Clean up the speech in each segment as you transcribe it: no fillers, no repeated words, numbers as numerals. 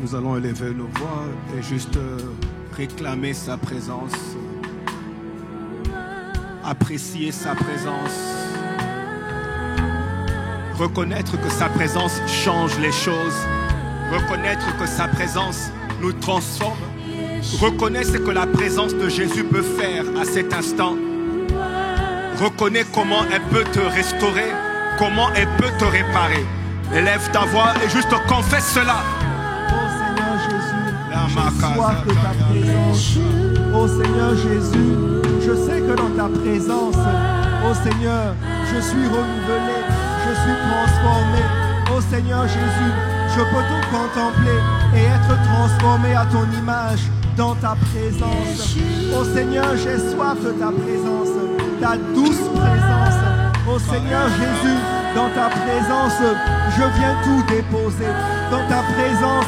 Nous allons élever nos voix et juste réclamer sa présence, apprécier sa présence, reconnaître que sa présence change les choses, reconnaître que sa présence nous transforme, reconnaître ce que la présence de Jésus peut faire à cet instant, reconnais comment elle peut te restaurer, comment elle peut te réparer. Élève ta voix et juste confesse cela. J'ai soif de ta présence. Oh Seigneur Jésus, je sais que dans ta présence, oh Seigneur, je suis renouvelé, je suis transformé. Oh Seigneur Jésus, je peux tout contempler et être transformé à ton image dans ta présence. Oh Seigneur, j'ai soif de ta présence, ta douce présence. Oh Seigneur Jésus, dans ta présence, je viens tout déposer. Dans ta présence,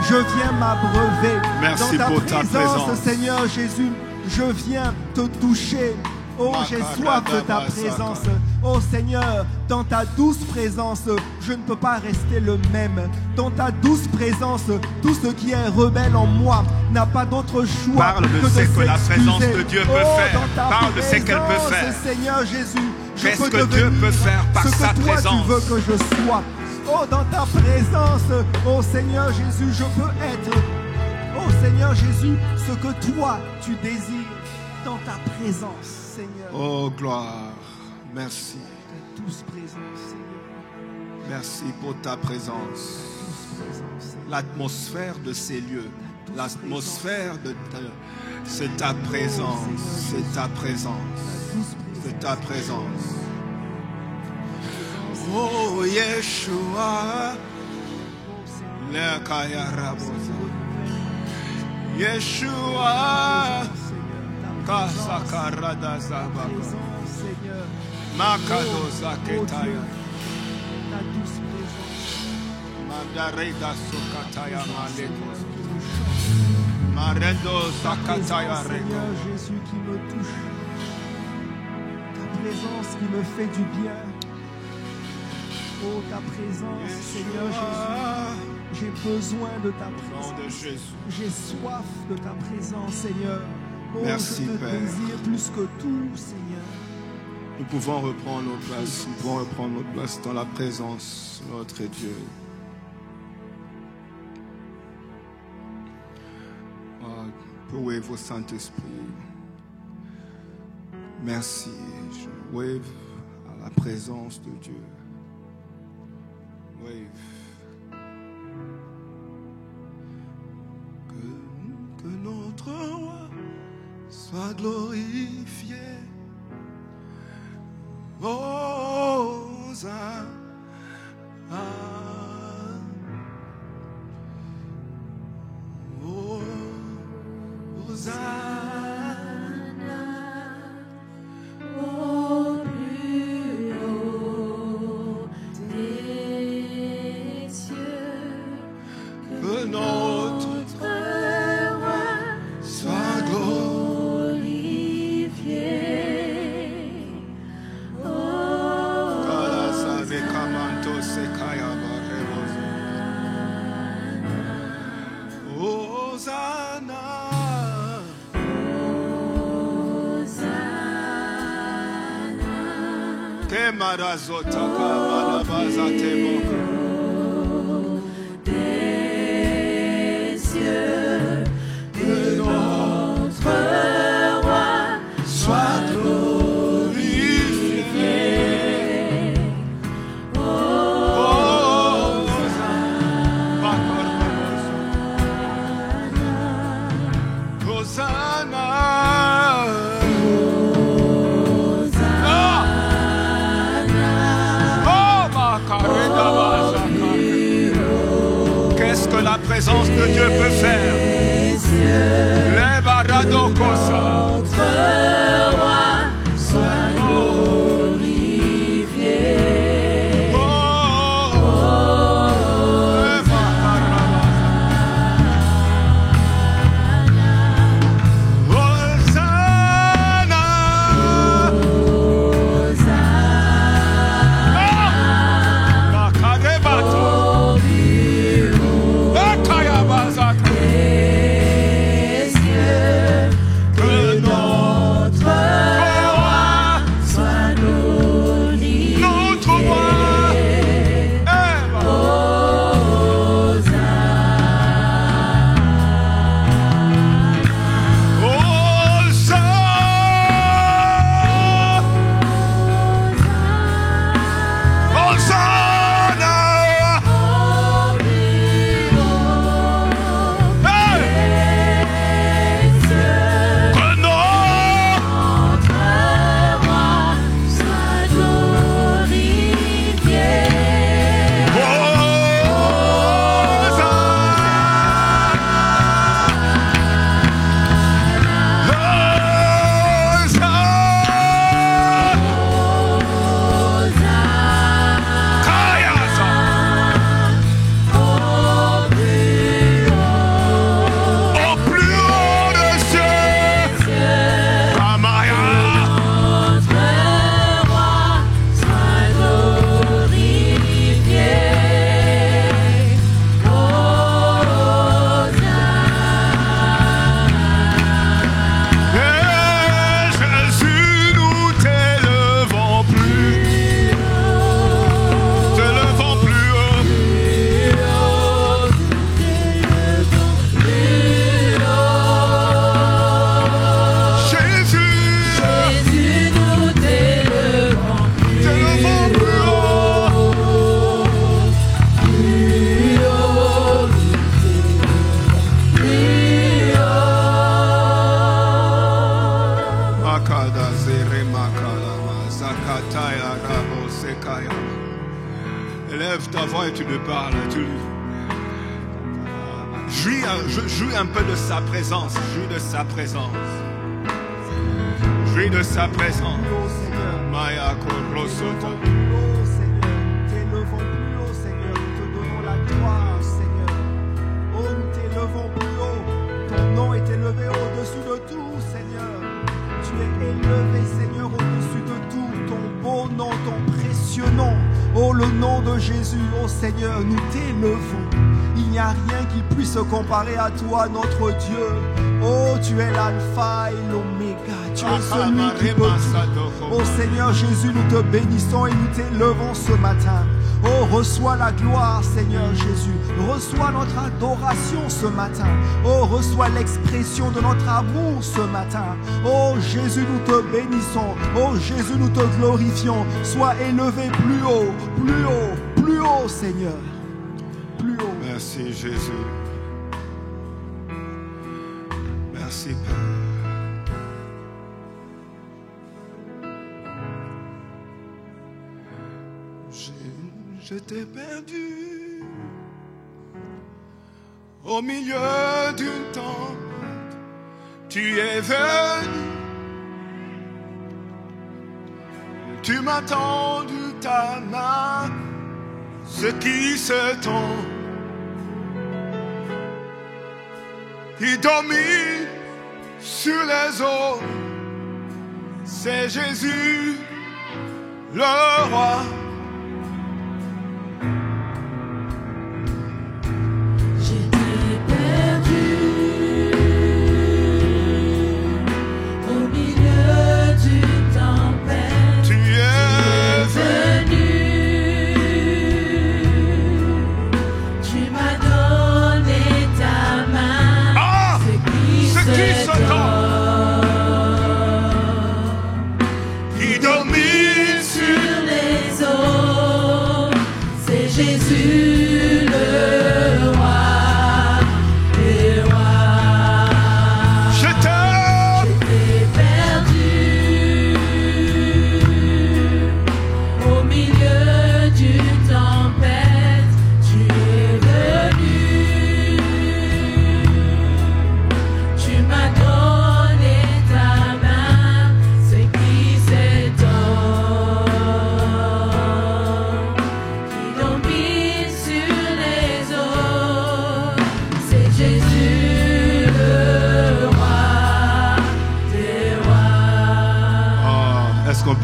je viens m'abreuver. Merci dans pour ta présence. Seigneur Jésus, je viens te toucher. Oh, j'ai soif de ta présence. Oh Seigneur, dans ta douce présence, je ne peux pas rester le même. Dans ta douce présence, tout ce qui est rebelle en moi n'a pas d'autre choix. Parle de ce que la présence de Dieu peut faire. Parle de ce qu'elle peut faire. Seigneur Jésus, qu'est-ce que Dieu peut faire par sa présence? Tu veux que je sois. Oh, dans ta présence, oh Seigneur Jésus, je peux être. Oh Seigneur Jésus, ce que toi tu désires dans ta présence, Seigneur. Oh gloire, merci. Ta douce présence, Seigneur. Merci pour ta présence. L'atmosphère de ces lieux, l'atmosphère de c'est ta présence, c'est ta présence, c'est ta présence. Oh Yeshua, Lekaya Rabosa, Yeshua, Kasakarada Zabaka, Makadosa Ketaya, Mandareda Sokataya Malekos, Marendo Sakataya Reko. Jésus qui me touche, ta présence qui me fait du bien. Oh, ta présence, Seigneur Jésus, j'ai besoin de ta présence. J'ai soif de ta présence, Seigneur. Oh, merci, je te Père. désire plus que tout, Seigneur. Nous pouvons reprendre nos places. Nous pouvons reprendre notre place dans la présence de notre Dieu. Wave au Saint-Esprit. Merci. Je wave à la présence de Dieu. Wave. Que notre roi soit glorifié. Hosanna. Au plus haut des cieux, que notre roi soit glorifié. Marazota Kamalabaza Temoko des cieux, que notre roi soit glorifié. Qu'est-ce que la présence de Dieu peut faire? Les baradokosa. notre roi soit glorifié. Élève ta voix et tu lui parles. Jouis un peu de sa présence. Jouis de sa présence. Jouis de sa présence. Oh Seigneur. Maya Korosota. Oh Seigneur, t'élevons plus haut Seigneur, nous te donnons la gloire Seigneur. Oh nous t'élevons plus haut, ton nom est élevé au-dessus de tout Seigneur. Tu es élevé Seigneur au-dessus de tout, ton beau nom, ton précieux nom. Oh le nom de Jésus, oh Seigneur, nous t'élevons. Il n'y a rien qui puisse se comparer à toi notre Dieu. Oh tu es l'alpha et l'oméga, tu es celui qui peut tout. Oh Seigneur Jésus, nous te bénissons et nous t'élevons ce matin. Oh, reçois la gloire, Seigneur Jésus. Reçois notre adoration ce matin. Oh, reçois l'expression de notre amour ce matin. Oh, Jésus, nous te bénissons. Oh, Jésus, nous te glorifions. Sois élevé plus haut, plus haut, plus haut, Seigneur. Plus haut. Merci, Jésus. Merci, Père. Je t'ai perdu au milieu d'une tempête. Tu es venu, tu m'as tendu ta main, ce qui se tend, qui domine sur les eaux. C'est Jésus, le roi.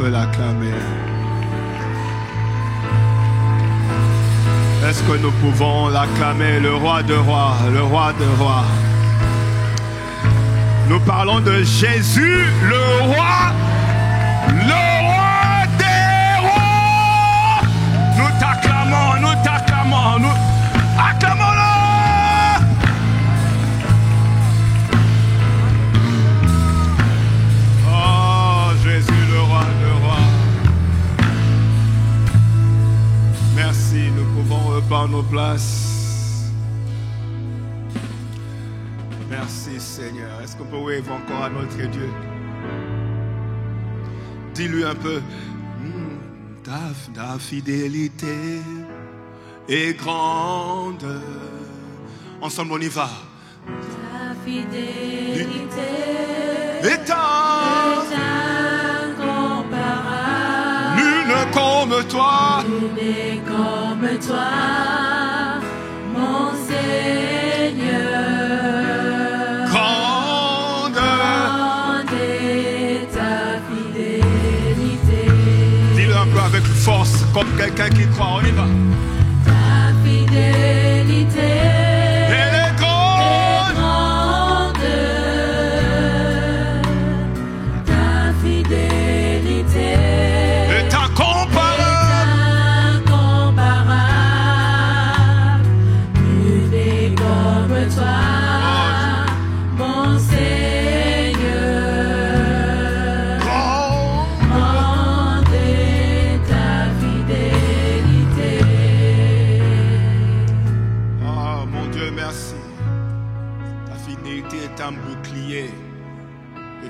L'acclamer. Est-ce que nous pouvons l'acclamer, le roi de rois, le roi de rois? Nous parlons de Jésus, le roi des rois. Nous t'acclamons, nous acclamons-le. Oh Jésus, le roi de rois. Merci, nous pouvons reprendre nos places. Merci Seigneur. Est-ce qu'on peut wave encore à notre Dieu? Dis-lui un peu. Ta fidélité est grande. Ensemble on y va. Ta fidélité est incomparable. Nul comme toi. Nul n'est comme toi, mon Seigneur. Grande est ta fidélité. Dis-le un peu avec force, comme quelqu'un qui croit. On y va. Ta fidélité.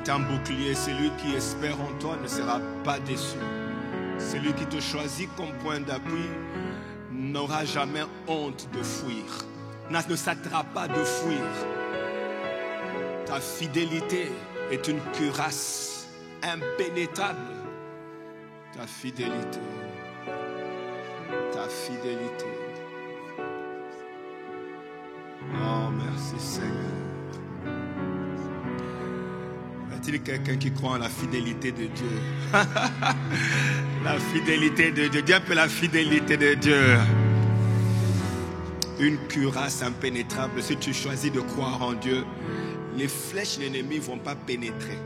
Un bouclier, celui qui espère en toi ne sera pas déçu. Celui qui te choisit comme point d'appui n'aura jamais honte de fuir. Ne s'attrape pas de fuir. Ta fidélité est une cuirasse impénétrable. Ta fidélité. Ta fidélité. Oh, merci Seigneur. Y a-t-il quelqu'un qui croit en la fidélité de Dieu? La fidélité de Dieu. Dieu appelle la fidélité de Dieu. Une cuirasse impénétrable. Si tu choisis de croire en Dieu, les flèches de l'ennemi ne vont pas pénétrer.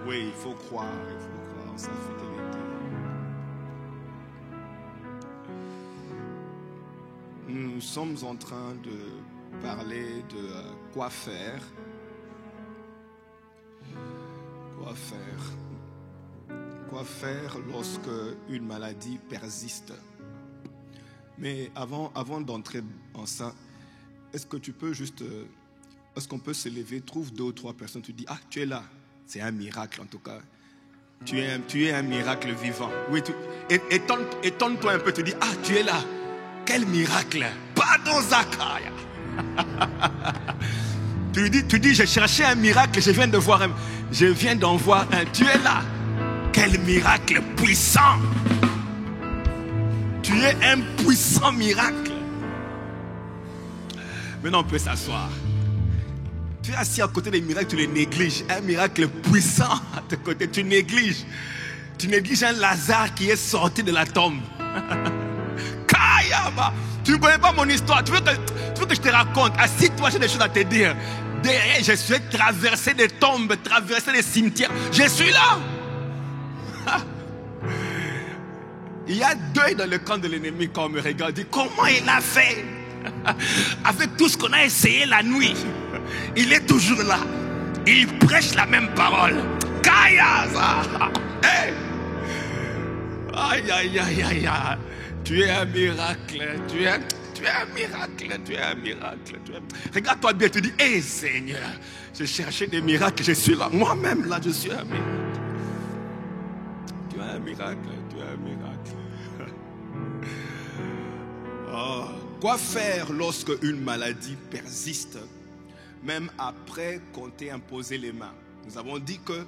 Oui, il faut croire en sa fidélité. Nous sommes en train de parler de quoi faire. Quoi faire lorsque une maladie persiste. Mais avant d'entrer en ça, est-ce que tu peux juste... Est-ce qu'on peut se lever, trouve 2 ou 3 personnes, tu dis, ah, tu es là. C'est un miracle en tout cas. Tu es un miracle vivant. Oui, étonne-toi un peu, tu dis, ah, tu es là. Quel miracle. Pardon, Zachaya. Tu dis, j'ai cherché un miracle, je viens d'en voir un. Tu es là. Quel miracle puissant. Tu es un puissant miracle. Maintenant, on peut s'asseoir. Tu es assis à côté des miracles, tu les négliges. Un miracle puissant à tes côtés, tu négliges. Tu négliges un Lazare qui est sorti de la tombe. Kayaba. Tu ne connais pas mon histoire. Tu veux que je te raconte? Assis-toi, j'ai des choses à te dire. Derrière, je suis traversé des tombes, traversé des cimetières. Je suis là. Il y a deuil dans le camp de l'ennemi quand on me regarde. Dit, comment il a fait? Avec tout ce qu'on a essayé la nuit, il est toujours là. Il prêche la même parole. Kayaza. Hey. Aïe, aïe, aïe, aïe, aïe. Tu es un miracle. Tu es un miracle. Tu es un miracle. Regarde-toi bien, tu dis, hé Seigneur, j'ai cherché des miracles, je suis là. Moi-même, là, je suis un miracle. Tu es un miracle. Tu es un miracle. Oh. Quoi faire lorsque une maladie persiste, même après qu'on t'ait imposé les mains? Nous avons dit que,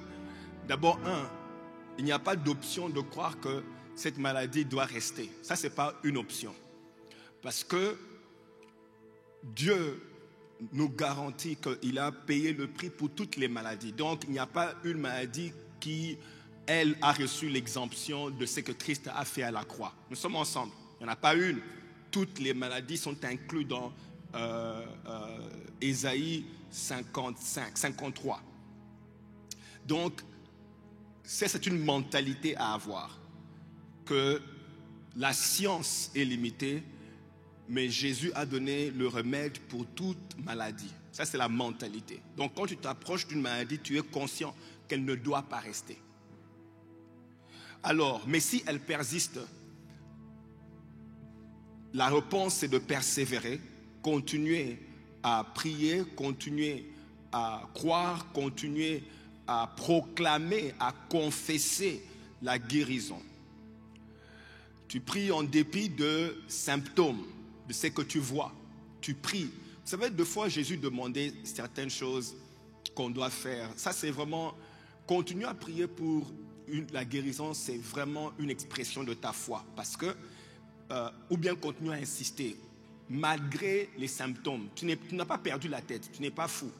d'abord, il n'y a pas d'option de croire que cette maladie doit rester. Ça, ce n'est pas une option. Parce que Dieu nous garantit qu'il a payé le prix pour toutes les maladies. Donc, il n'y a pas une maladie qui, elle, a reçu l'exemption de ce que Christ a fait à la croix. Nous sommes ensemble. Il n'y en a pas une. Toutes les maladies sont incluses dans Ésaïe 53. Donc, c'est une mentalité à avoir. Que la science est limitée, mais Jésus a donné le remède pour toute maladie. Ça, c'est la mentalité. Donc, quand tu t'approches d'une maladie, tu es conscient qu'elle ne doit pas rester. Alors, mais si elle persiste, la réponse, c'est de persévérer, continuer à prier, continuer à croire, continuer à proclamer, à confesser la guérison. Tu pries en dépit de symptômes, de ce que tu vois. Tu pries. Vous savez, deux fois, Jésus demandait certaines choses qu'on doit faire. Ça, c'est vraiment... Continuer à prier pour la guérison, c'est vraiment une expression de ta foi. Parce que ou bien continuer à insister, malgré les symptômes. Tu n'as pas perdu la tête, tu n'es pas fou.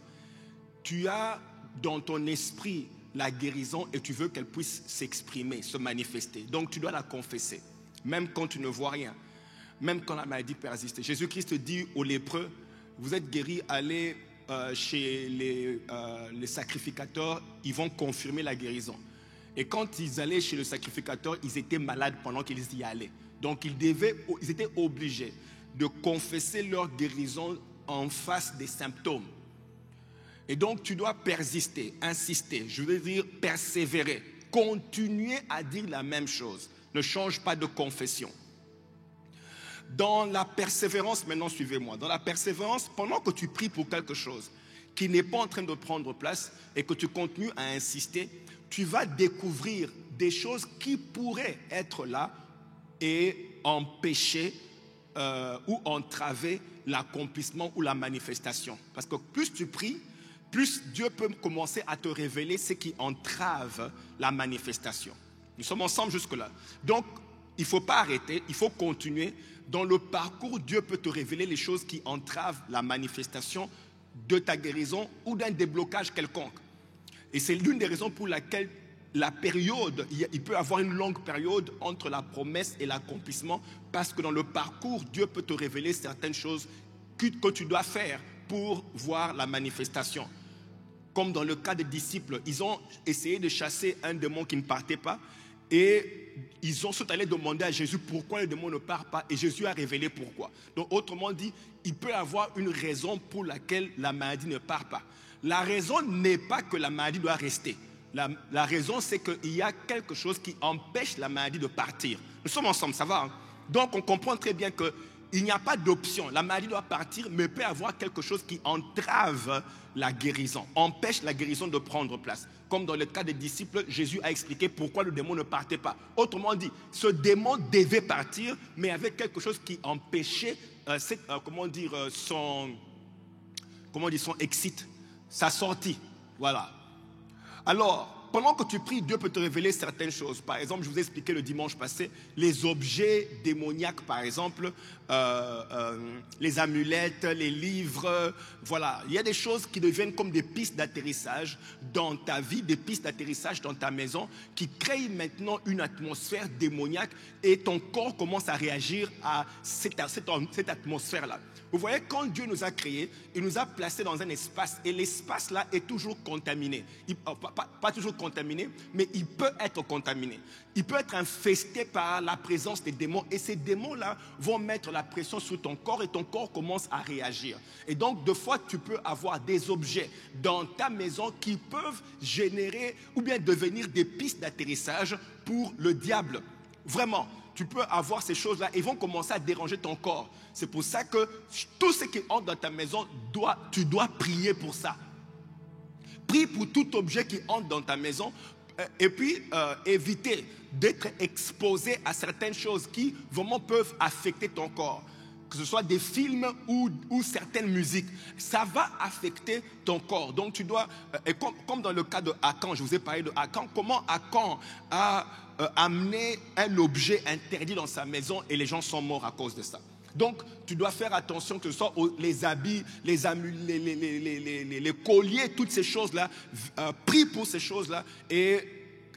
Tu as dans ton esprit la guérison et tu veux qu'elle puisse s'exprimer, se manifester. Donc tu dois la confesser, même quand tu ne vois rien, même quand la maladie persiste. Jésus-Christ dit aux lépreux, vous êtes guéris, allez chez les sacrificateurs, ils vont confirmer la guérison. Et quand ils allaient chez le sacrificateur, ils étaient malades pendant qu'ils y allaient. Donc ils étaient obligés de confesser leur guérison en face des symptômes. Et donc tu dois persister, insister, je veux dire persévérer, continuer à dire la même chose. Ne change pas de confession. Dans la persévérance, maintenant suivez-moi, dans la persévérance, pendant que tu pries pour quelque chose qui n'est pas en train de prendre place et que tu continues à insister, tu vas découvrir des choses qui pourraient être là et empêcher ou entraver l'accomplissement ou la manifestation. Parce que plus tu pries, plus Dieu peut commencer à te révéler ce qui entrave la manifestation. Nous sommes ensemble jusque-là. Donc, il ne faut pas arrêter, il faut continuer. Dans le parcours, Dieu peut te révéler les choses qui entravent la manifestation de ta guérison ou d'un déblocage quelconque. Et c'est l'une des raisons pour laquelle la période, il peut y avoir une longue période entre la promesse et l'accomplissement, parce que dans le parcours, Dieu peut te révéler certaines choses que tu dois faire pour voir la manifestation. Comme dans le cas des disciples, ils ont essayé de chasser un démon qui ne partait pas et ils sont allés demander à Jésus pourquoi le démon ne part pas et Jésus a révélé pourquoi. Donc autrement dit, il peut y avoir une raison pour laquelle la maladie ne part pas. La raison n'est pas que la maladie doit rester. La raison, c'est qu'il y a quelque chose qui empêche la maladie de partir. Nous sommes ensemble, ça va, hein? Donc, on comprend très bien qu'il n'y a pas d'option. La maladie doit partir, mais il peut y avoir quelque chose qui entrave la guérison, empêche la guérison de prendre place. Comme dans le cas des disciples, Jésus a expliqué pourquoi le démon ne partait pas. Autrement dit, ce démon devait partir, mais avec quelque chose qui empêchait son exit, sa sortie. Voilà. Alors, pendant que tu pries, Dieu peut te révéler certaines choses. Par exemple, je vous ai expliqué le dimanche passé, les objets démoniaques, par exemple, les amulettes, les livres, voilà. Il y a des choses qui deviennent comme des pistes d'atterrissage dans ta vie, des pistes d'atterrissage dans ta maison, qui créent maintenant une atmosphère démoniaque et ton corps commence à réagir à cette atmosphère-là. Vous voyez, quand Dieu nous a créés, il nous a placés dans un espace et l'espace-là est toujours contaminé. Pas toujours contaminé, mais il peut être contaminé. Il peut être infesté par la présence des démons et ces démons-là vont mettre la pression sur ton corps et ton corps commence à réagir. Et donc, deux fois, tu peux avoir des objets dans ta maison qui peuvent générer ou bien devenir des pistes d'atterrissage pour le diable. Vraiment. Tu peux avoir ces choses-là et vont commencer à déranger ton corps. C'est pour ça que tout ce qui entre dans ta maison, tu dois prier pour ça. Prie pour tout objet qui entre dans ta maison et puis éviter d'être exposé à certaines choses qui vraiment peuvent affecter ton corps. Que ce soit des films ou certaines musiques, ça va affecter ton corps. Donc tu dois, comme dans le cas de Akan, je vous ai parlé de Akan, comment Akan a amené un objet interdit dans sa maison et les gens sont morts à cause de ça. Donc tu dois faire attention que ce soit les habits, les colliers, toutes ces choses-là, prie pour ces choses-là. Et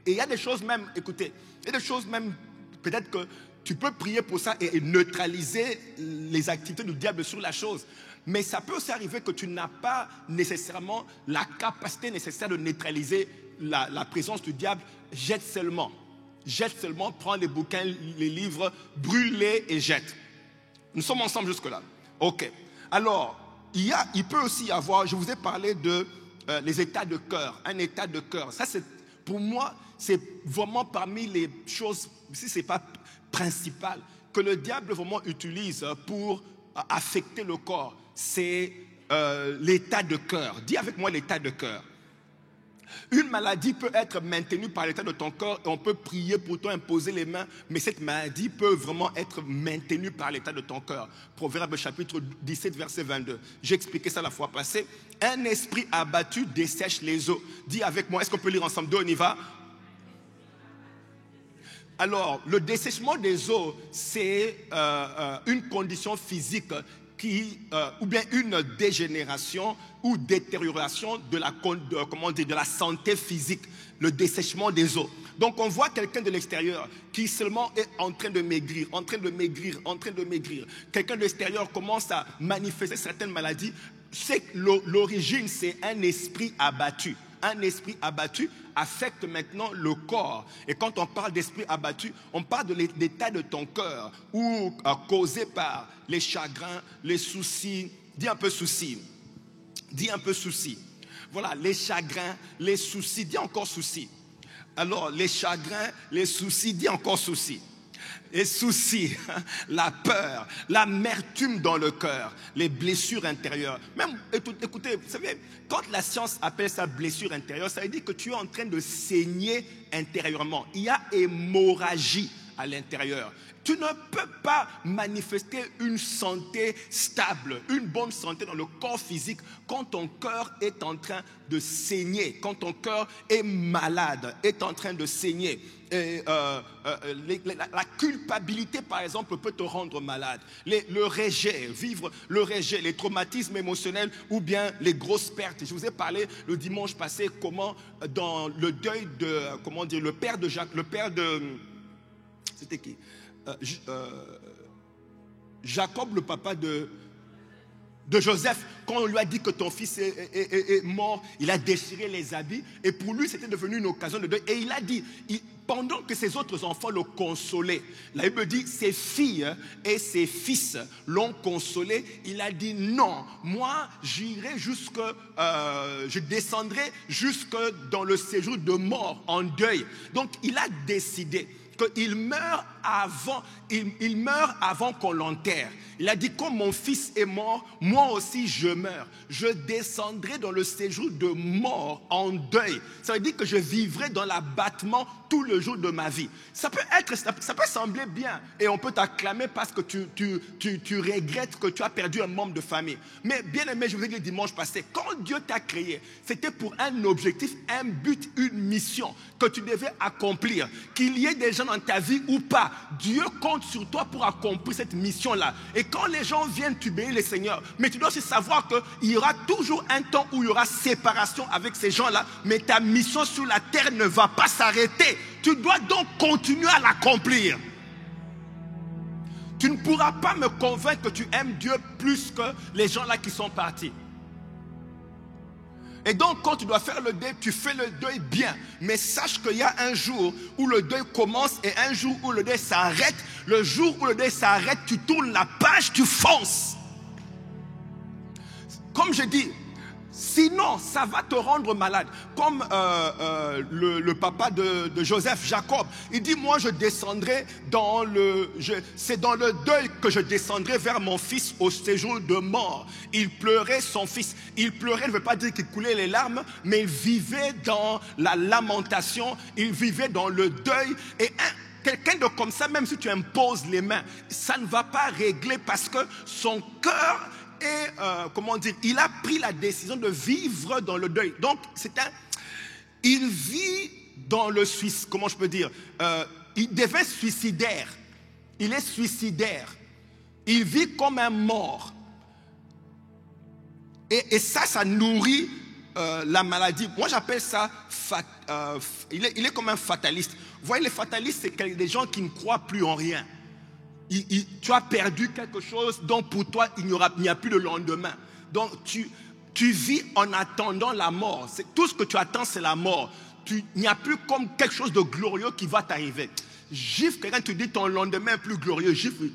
il y a des choses même, écoutez, il y a des choses même, peut-être que tu peux prier pour ça et neutraliser les activités du diable sur la chose. Mais ça peut aussi arriver que tu n'as pas nécessairement la capacité nécessaire de neutraliser la présence du diable. Jette seulement, prends les bouquins, les livres, brûle-les et jette. Nous sommes ensemble jusque-là. Ok. Alors, il peut aussi y avoir, je vous ai parlé de les états de cœur, un état de cœur. Ça, pour moi, c'est vraiment parmi les choses, si ce n'est pas principal, que le diable vraiment utilise pour affecter le corps, c'est l'état de cœur. Dis avec moi l'état de cœur. Une maladie peut être maintenue par l'état de ton corps et on peut prier pour toi, imposer les mains, mais cette maladie peut vraiment être maintenue par l'état de ton cœur. Proverbe chapitre 17, verset 22. J'ai expliqué ça la fois passée. Un esprit abattu dessèche les eaux. Dis avec moi, est-ce qu'on peut lire ensemble? Deux, on y va. Alors, le dessèchement des os, c'est une condition physique ou bien une dégénération ou détérioration de la santé physique, le dessèchement des os. Donc, on voit quelqu'un de l'extérieur qui seulement est en train de maigrir. Quelqu'un de l'extérieur commence à manifester certaines maladies. C'est que l'origine, c'est un esprit abattu. Un esprit abattu affecte maintenant le corps. Et quand on parle d'esprit abattu, on parle de l'état de ton cœur ou causé par les chagrins, les soucis. Dis un peu soucis. Voilà, les chagrins, les soucis. Dis encore soucis. Alors, les chagrins, les soucis. Dis encore soucis. Les soucis, la peur, l'amertume dans le cœur, les blessures intérieures. Même, écoutez, vous savez, quand la science appelle ça blessure intérieure, ça veut dire que tu es en train de saigner intérieurement. Il y a hémorragie à l'intérieur. Tu ne peux pas manifester une santé stable, une bonne santé dans le corps physique quand ton cœur est en train de saigner, quand ton cœur est malade, est en train de saigner. Et, la culpabilité, par exemple, peut te rendre malade. Le rejet, vivre le rejet, les traumatismes émotionnels ou bien les grosses pertes. Je vous ai parlé le dimanche passé comment dans le deuil de, comment dire, le père de Jacques, le père de, c'était qui? Jacob, le papa de Joseph, quand on lui a dit que ton fils est mort, il a déchiré les habits et pour lui c'était devenu une occasion de deuil. Et il a dit, pendant que ses autres enfants le consolaient, la Bible dit ses filles et ses fils l'ont consolé. Il a dit non, moi j'irai jusque, je descendrai jusque dans le séjour de mort en deuil. Donc il a décidé qu'il meurt avant, il meurt avant qu'on l'enterre. Il a dit, comme mon fils est mort, moi aussi je meurs. Je descendrai dans le séjour de mort en deuil. Ça veut dire que je vivrai dans l'abattement tout le jour de ma vie. Ça peut sembler bien et on peut t'acclamer parce que tu regrettes que tu as perdu un membre de famille. Mais bien aimé, je vous ai dit le dimanche passé, quand Dieu t'a créé, c'était pour un objectif, un but, une mission que tu devais accomplir. Qu'il y ait des gens dans ta vie ou pas, Dieu compte sur toi pour accomplir cette mission-là. Et quand les gens viennent, tu bénis le Seigneur. Mais tu dois aussi savoir qu'il y aura toujours un temps où il y aura séparation avec ces gens-là. Mais ta mission sur la terre ne va pas s'arrêter. Tu dois donc continuer à l'accomplir. Tu ne pourras pas me convaincre que tu aimes Dieu plus que les gens-là qui sont partis. Et donc, quand tu dois faire le deuil, tu fais le deuil bien. Mais sache qu'il y a un jour où le deuil commence et un jour où le deuil s'arrête. Le jour où le deuil s'arrête, tu tournes la page, tu fonces. Comme je dis, sinon, ça va te rendre malade. Comme le papa de Joseph, Jacob, il dit, moi je descendrai dans c'est dans le deuil que je descendrai vers mon fils au séjour de mort. Il pleurait son fils. Il pleurait ne veut pas dire qu'il coulait les larmes, mais il vivait dans la lamentation, il vivait dans le deuil. Et quelqu'un de comme ça, même si tu imposes les mains, ça ne va pas régler parce que son cœur et comment dire, il a pris la décision de vivre dans le deuil. Donc il vit dans le suicide, comment je peux dire, il devient suicidaire. Il est suicidaire. Il vit comme un mort. Et ça nourrit la maladie. Moi j'appelle ça il est comme un fataliste. Vous voyez, les fatalistes, c'est des gens qui ne croient plus en rien. Tu as perdu quelque chose dont pour toi il n'y a plus de lendemain. Donc tu vis en attendant la mort. Tout ce que tu attends, c'est la mort. Il n'y a plus comme quelque chose de glorieux qui va t'arriver. Gifle quelqu'un, tu dis ton lendemain est plus glorieux. Gifle.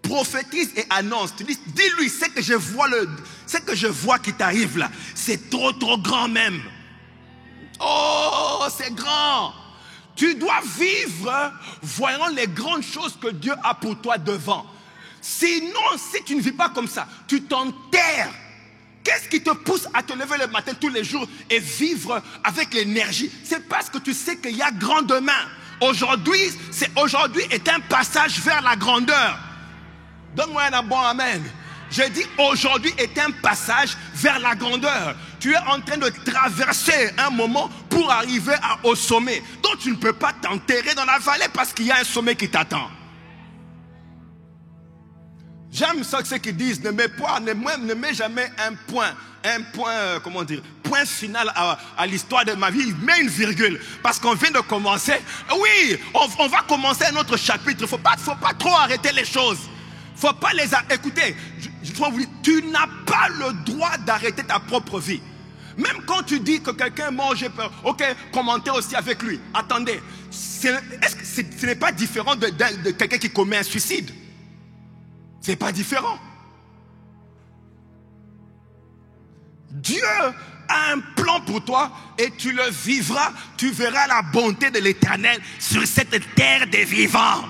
Prophétise et annonce. Tu dis-lui, c'est que je vois qui t'arrive là. C'est trop grand même. Oh, c'est grand. Tu dois vivre voyant les grandes choses que Dieu a pour toi devant. Sinon, si tu ne vis pas comme ça, tu t'enterres. Qu'est-ce qui te pousse à te lever le matin tous les jours et vivre avec l'énergie? C'est parce que tu sais qu'il y a grand demain. Aujourd'hui est un passage vers la grandeur. Donne-moi un bon amen. Je dis aujourd'hui est un passage vers la grandeur. Tu es en train de traverser un moment pour arriver au sommet. Donc tu ne peux pas t'enterrer dans la vallée parce qu'il y a un sommet qui t'attend. J'aime ça ceux qui disent ne mets jamais un point final à l'histoire de ma vie. Mets une virgule parce qu'on vient de commencer. Oui, on va commencer un autre chapitre. Faut pas trop arrêter les choses. Faut pas les écouter. Je dois vous dire, tu n'as pas le droit d'arrêter ta propre vie. Même quand tu dis que quelqu'un est mort, j'ai peur. Ok, commentez aussi avec lui. Attendez, est-ce que ce n'est pas différent de quelqu'un qui commet un suicide? C'est pas différent. Dieu a un plan pour toi et tu le vivras. Tu verras la bonté de l'Éternel sur cette terre des vivants.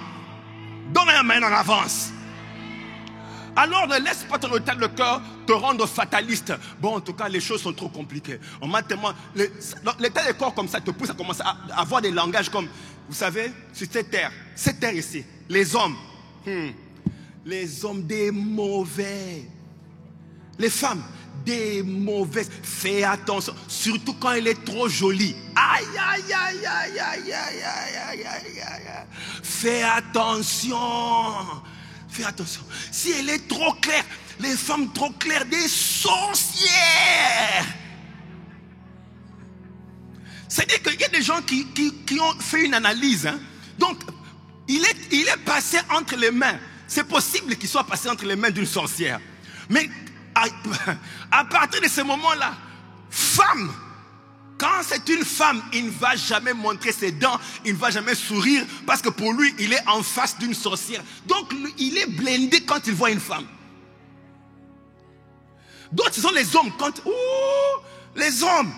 Donne un main en avance. Alors ne laisse pas ton état de cœur te rendre fataliste. Bon, en tout cas, les choses sont trop compliquées. On m'a tellement... L'état de corps comme ça te pousse à commencer à avoir des langages comme vous savez, sur cette terre ici, les hommes, des mauvais. Les femmes, des mauvaises. Fais attention, surtout quand elle est trop jolie. Aïe, aïe, aïe, aïe, aïe, aïe, aïe, aïe, aïe, aïe. Fais attention. Fais attention. Si elle est trop claire, les femmes trop claires, des sorcières. C'est-à-dire qu'il y a des gens qui ont fait une analyse. Hein. Donc, il est passé entre les mains. C'est possible qu'il soit passé entre les mains d'une sorcière. Mais à partir de ce moment-là, femme, quand c'est une femme, il ne va jamais montrer ses dents, il ne va jamais sourire, parce que pour lui, il est en face d'une sorcière. Donc, il est blindé quand il voit une femme. D'autres, ce sont les hommes. Les hommes,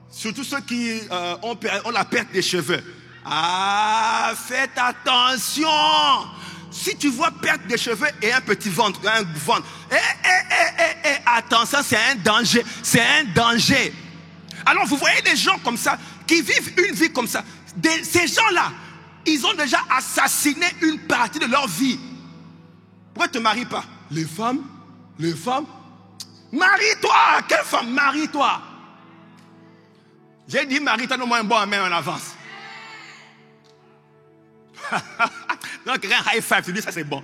surtout ceux qui ont la perte des cheveux. Ah, faites attention. Si tu vois perte des cheveux et un petit ventre, attention, c'est un danger, c'est un danger. Alors vous voyez des gens comme ça, qui vivent une vie comme ça. Ces gens-là, ils ont déjà assassiné une partie de leur vie. Pourquoi tu ne te maries pas? Les femmes, marie-toi. Quelle femme? Marie-toi. J'ai dit marie-toi, non, moi un bon à main en avance. Donc, un high five, tu dis ça c'est bon,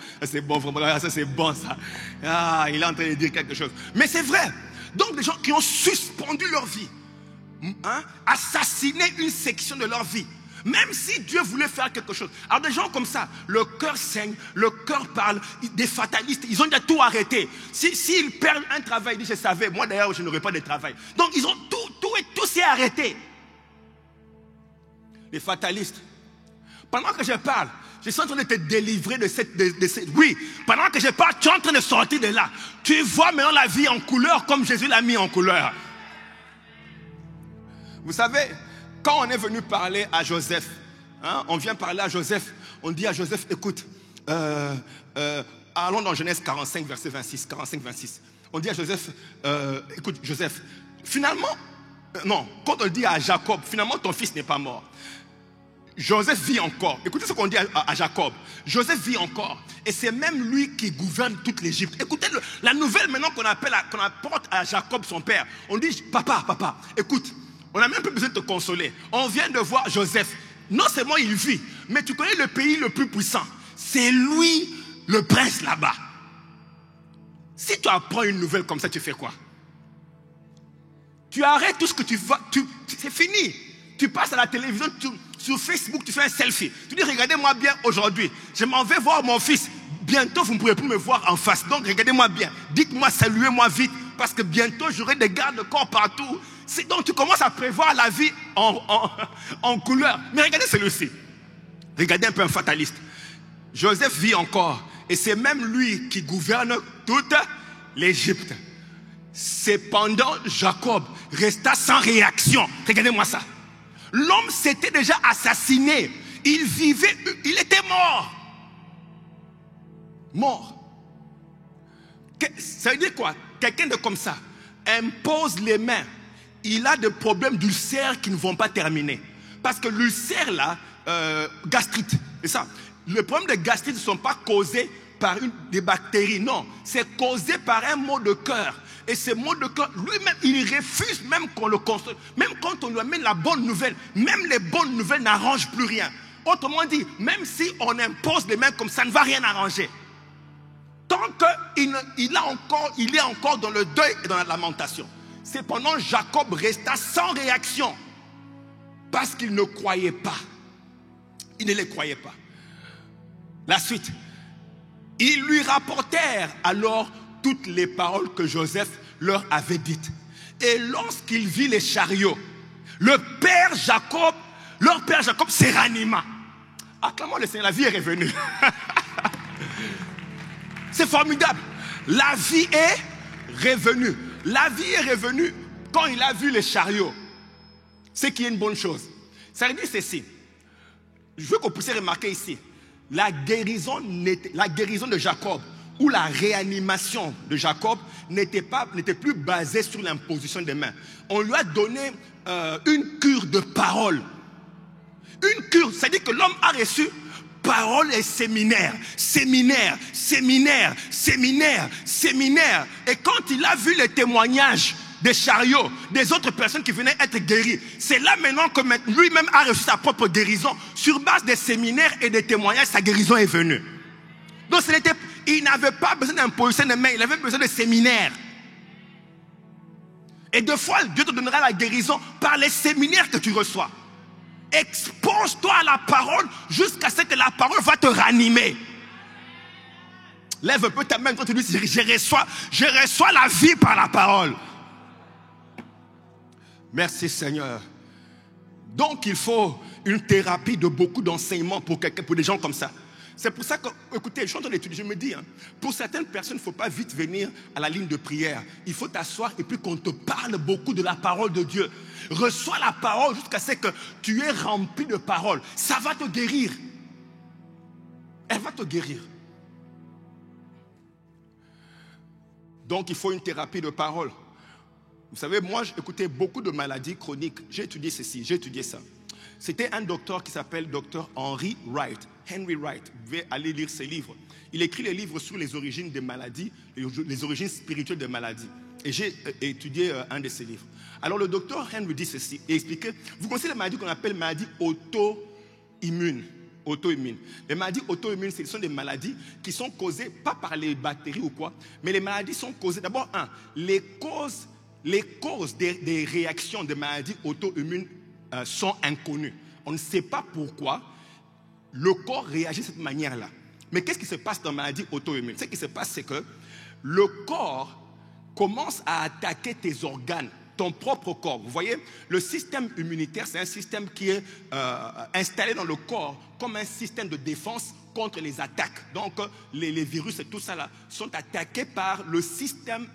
vraiment, ça c'est bon ça. Ah, il est en train de dire quelque chose. Mais c'est vrai. Donc, des gens qui ont suspendu leur vie, assassiné une section de leur vie, même si Dieu voulait faire quelque chose. Alors, des gens comme ça, le cœur saigne, le cœur parle, des fatalistes, ils ont déjà tout arrêté. S'ils perdent un travail, ils disent, je savais, moi d'ailleurs, je n'aurai pas de travail. Donc, ils ont tout s'est arrêté. Les fatalistes. Pendant que je parle, je suis en train de te délivrer de cette... Oui, pendant que je parle, tu es en train de sortir de là. Tu vois maintenant la vie en couleur comme Jésus l'a mis en couleur. Vous savez, quand on est venu parler à Joseph, on vient parler à Joseph, on dit à Joseph, écoute, allons dans Genèse 45, verset 26, 45-26. On dit à Joseph, écoute Joseph, finalement, non, quand on dit à Jacob, finalement ton fils n'est pas mort. Joseph vit encore. Écoutez ce qu'on dit à Jacob. Joseph vit encore. Et c'est même lui qui gouverne toute l'Égypte. Écoutez la nouvelle maintenant qu'on apporte à Jacob, son père. On dit, papa, écoute, on n'a même plus besoin de te consoler. On vient de voir Joseph. Non seulement il vit, mais tu connais le pays le plus puissant. C'est lui le prince là-bas. Si tu apprends une nouvelle comme ça, tu fais quoi? Tu arrêtes tout ce que tu vas. C'est fini. Tu passes à la télévision, sur Facebook, tu fais un selfie. Tu dis, regardez-moi bien aujourd'hui. Je m'en vais voir mon fils. Bientôt, vous ne pourrez plus me voir en face. Donc, regardez-moi bien. Dites-moi, saluez-moi vite. Parce que bientôt, j'aurai des gardes-corps partout. Donc, tu commences à prévoir la vie en couleur. Mais regardez celui-ci. Regardez un peu un fataliste. Joseph vit encore. Et c'est même lui qui gouverne toute l'Égypte. Cependant, Jacob resta sans réaction. Regardez-moi ça. L'homme s'était déjà assassiné. Il vivait, il était mort. Mort. Ça veut dire quoi? Quelqu'un de comme ça impose les mains. Il a des problèmes d'ulcères qui ne vont pas terminer. Parce que l'ulcère là, gastrite, c'est ça. Les problèmes de gastrite ne sont pas causés par des bactéries, non. C'est causé par un mot de cœur. Et ce mot de cœur, lui-même, il refuse même qu'on le console. Même quand on lui amène la bonne nouvelle, même les bonnes nouvelles n'arrangent plus rien. Autrement dit, même si on impose les mains comme ça, ne va rien arranger. Tant qu'il est encore dans le deuil et dans la lamentation. Cependant, Jacob resta sans réaction. Parce qu'il ne croyait pas. Il ne les croyait pas. La suite. Ils lui rapportèrent alors toutes les paroles que Joseph leur avait dites. Et lorsqu'il vit les chariots, leur père Jacob se ranima. Acclamons le Seigneur, la vie est revenue. C'est formidable. La vie est revenue. La vie est revenue quand il a vu les chariots. C'est qui est une bonne chose. Ça veut dire ceci. Je veux qu'on puisse remarquer ici. La guérison de Jacob ou la réanimation de Jacob n'était plus basée sur l'imposition des mains. On lui a donné une cure de parole. Une cure, c'est-à-dire que l'homme a reçu parole et séminaire. Et quand il a vu les témoignages des chariots, des autres personnes qui venaient être guéries, c'est là maintenant que lui-même a reçu sa propre guérison. Sur base des séminaires et des témoignages, sa guérison est venue. Donc il n'avait pas besoin d'imposition de main, il avait besoin de séminaires. Et deux fois, Dieu te donnera la guérison par les séminaires que tu reçois. Expose-toi à la parole jusqu'à ce que la parole va te ranimer. Lève un peu ta main quand tu dis je reçois la vie par la parole. Merci Seigneur. Donc il faut une thérapie de beaucoup d'enseignements pour des gens comme ça. C'est pour ça que, écoutez, je suis en train d'étudier, je me dis, pour certaines personnes, il ne faut pas vite venir à la ligne de prière. Il faut t'asseoir et puis qu'on te parle beaucoup de la parole de Dieu. Reçois la parole jusqu'à ce que tu es rempli de parole. Ça va te guérir. Elle va te guérir. Donc, il faut une thérapie de parole. Vous savez, moi, j'ai écouté beaucoup de maladies chroniques. J'ai étudié ceci, j'ai étudié ça. C'était un docteur qui s'appelle docteur Henry Wright. Henry Wright, vous pouvez aller lire ses livres. Il écrit les livres sur les origines des maladies, les origines spirituelles des maladies. Et j'ai étudié un de ses livres. Alors le docteur Henry dit ceci, et expliquait, vous connaissez les maladies qu'on appelle maladies auto-immunes. Les maladies auto-immunes, ce sont des maladies qui sont causées, pas par les bactéries ou quoi, mais les maladies sont causées, d'abord, les causes des réactions des maladies auto-immunes sont inconnues. On ne sait pas pourquoi le corps réagit de cette manière-là. Mais qu'est-ce qui se passe dans la maladie auto-immune? Ce qui se passe, c'est que le corps commence à attaquer tes organes, ton propre corps. Vous voyez, le système immunitaire, c'est un système qui est installé dans le corps comme un système de défense contre les attaques. Donc, les virus et tout ça là sont attaqués par le système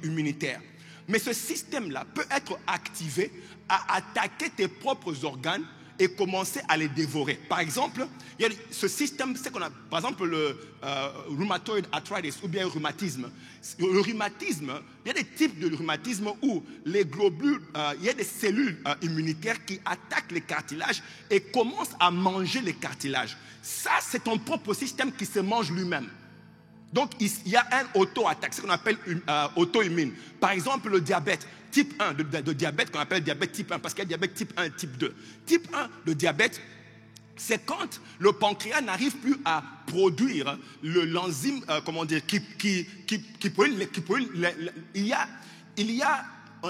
immunitaire. Mais ce système-là peut être activé à attaquer tes propres organes et commencer à les dévorer. Par exemple, il y a ce système, c'est qu'on a, par exemple, le rheumatoid arthritis ou bien le rhumatisme. Le rhumatisme, il y a des types de rhumatisme où les globules, il y a des cellules immunitaires qui attaquent les cartilages et commencent à manger les cartilages. Ça, c'est ton propre système qui se mange lui-même. Donc, il y a un auto-attaque, ce qu'on appelle auto-immune. Par exemple, le diabète, type 1 de diabète, qu'on appelle diabète type 1, parce qu'il y a diabète type 1 et type 2. Type 1 de diabète, c'est quand le pancréas n'arrive plus à produire l'enzyme, qui produit, il y a,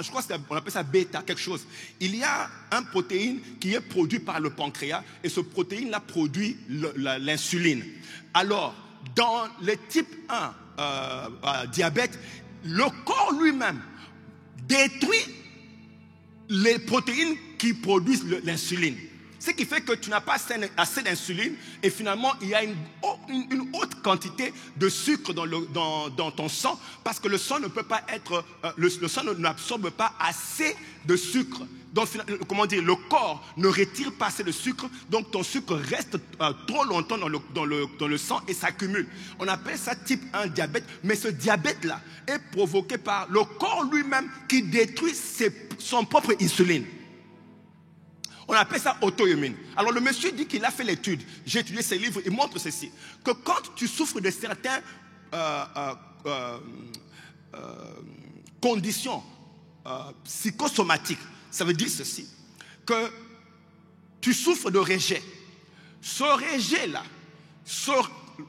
je crois qu'on appelle ça bêta, quelque chose. Il y a une protéine qui est produite par le pancréas, et ce protéine-là produit l'insuline. Alors, dans le type 1 diabète, le corps lui-même détruit les protéines qui produisent l'insuline. Ce qui fait que tu n'as pas assez d'insuline et finalement il y a une haute quantité de sucre dans ton sang parce que le sang ne peut pas être, le sang n'absorbe pas assez de sucre. Donc, le corps ne retire pas assez de sucre, donc ton sucre reste trop longtemps dans le sang et s'accumule. On appelle ça type 1 diabète, mais ce diabète-là est provoqué par le corps lui-même qui détruit son propre insuline. On appelle ça auto-immune. Alors le monsieur dit qu'il a fait l'étude, j'ai étudié ses livres, il montre ceci, que quand tu souffres de certaines conditions psychosomatiques, ça veut dire ceci, que tu souffres de rejet. Ce rejet-là,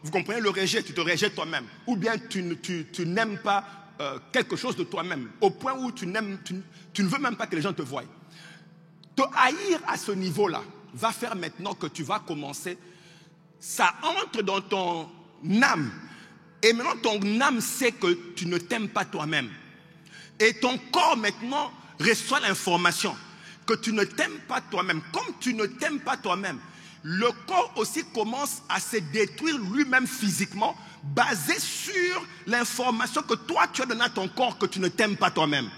vous comprenez le rejet, tu te rejettes toi-même, ou bien tu n'aimes pas quelque chose de toi-même, au point où tu ne veux même pas que les gens te voient. Te haïr à ce niveau-là va faire maintenant que tu vas commencer, ça entre dans ton âme, et maintenant ton âme sait que tu ne t'aimes pas toi-même. Et ton corps maintenant reçoit l'information que tu ne t'aimes pas toi-même. Comme tu ne t'aimes pas toi-même, le corps aussi commence à se détruire lui-même physiquement, basé sur l'information que toi tu as donnée à ton corps que tu ne t'aimes pas toi-même.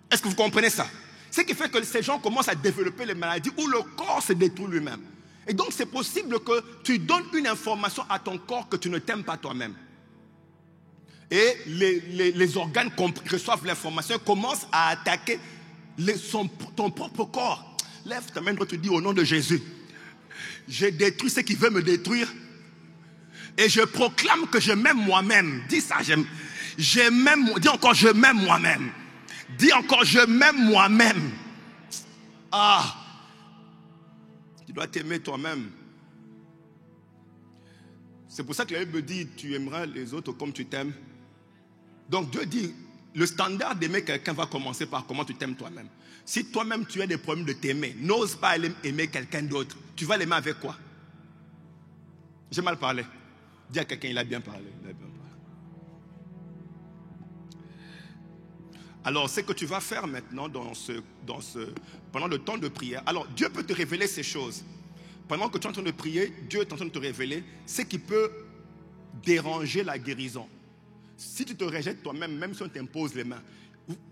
Est-ce que vous comprenez ça? Ce qui fait que ces gens commencent à développer les maladies où le corps se détruit lui-même. Et donc c'est possible que tu donnes une information à ton corps que tu ne t'aimes pas toi-même. Et les organes reçoivent l'information, commencent à attaquer ton propre corps. Lève ta main droite, tu dis au nom de Jésus. J'ai détruit ce qui veut me détruire. Et je proclame que je m'aime moi-même. Dis ça, dis encore, je m'aime moi-même. Dis encore, je m'aime moi-même. Ah, tu dois t'aimer toi-même. C'est pour ça que la Bible dit, tu aimeras les autres comme tu t'aimes. Donc Dieu dit, le standard d'aimer quelqu'un va commencer par comment tu t'aimes toi-même. Si toi-même tu as des problèmes de t'aimer, n'ose pas aimer quelqu'un d'autre. Tu vas l'aimer avec quoi? J'ai mal parlé. Dis à quelqu'un, il a bien parlé. Il a bien parlé. Alors, ce que tu vas faire maintenant pendant le temps de prière. Alors, Dieu peut te révéler ces choses. Pendant que tu es en train de prier, Dieu est en train de te révéler ce qui peut déranger la guérison. Si tu te rejettes toi-même, même si on t'impose les mains,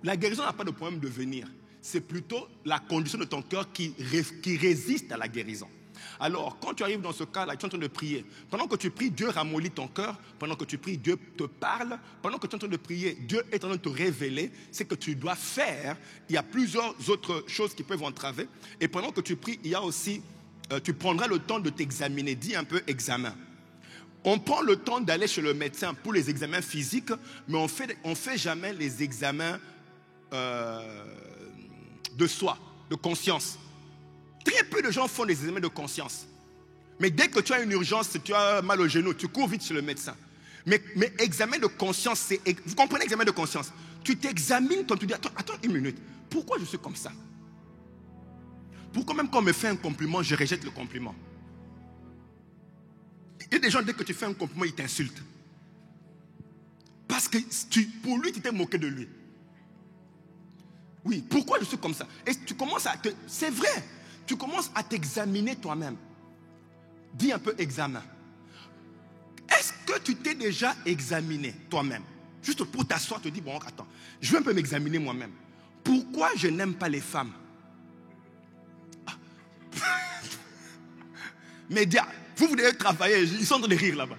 la guérison n'a pas de problème de venir. C'est plutôt la condition de ton cœur qui résiste à la guérison. Alors, quand tu arrives dans ce cas-là, tu es en train de prier. Pendant que tu pries, Dieu ramollit ton cœur. Pendant que tu pries, Dieu te parle. Pendant que tu es en train de prier, Dieu est en train de te révéler ce que tu dois faire. Il y a plusieurs autres choses qui peuvent entraver. Et pendant que tu pries, il y a aussi, tu prendras le temps de t'examiner. Dis un peu examen. On prend le temps d'aller chez le médecin pour les examens physiques, mais on fait jamais les examens de soi, de conscience. Très peu de gens font des examens de conscience. Mais dès que tu as une urgence, tu as mal au genou, tu cours vite chez le médecin. Mais examen de conscience, vous comprenez examen de conscience? Tu t'examines quand tu dis, attends une minute, pourquoi je suis comme ça? Pourquoi même quand on me fait un compliment, je rejette le compliment? Il y a des gens, dès que tu fais un compliment, ils t'insultent. Parce que pour lui, tu t'es moqué de lui. Oui, pourquoi je suis comme ça? Et tu commences c'est vrai, tu commences à t'examiner toi-même. Dis un peu examen. Est-ce que tu t'es déjà examiné toi-même? Juste pour t'asseoir, te dire, bon, attends, je vais un peu m'examiner moi-même. Pourquoi je n'aime pas les femmes? Média, vous devez travailler, ils sont en train de rire là-bas.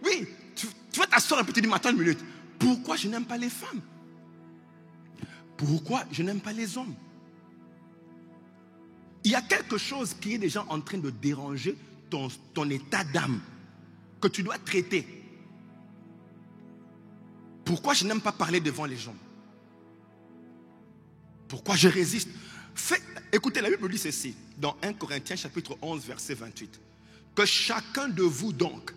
Oui, tu vas t'asseoir un peu, tu dis, attends une minute. Pourquoi je n'aime pas les femmes? Pourquoi je n'aime pas les hommes? Il y a quelque chose qui est déjà en train de déranger ton état d'âme que tu dois traiter. Pourquoi je n'aime pas parler devant les gens? Pourquoi je résiste? Écoutez, la Bible dit ceci, dans 1 Corinthiens chapitre 11, verset 28. Que chacun de vous donc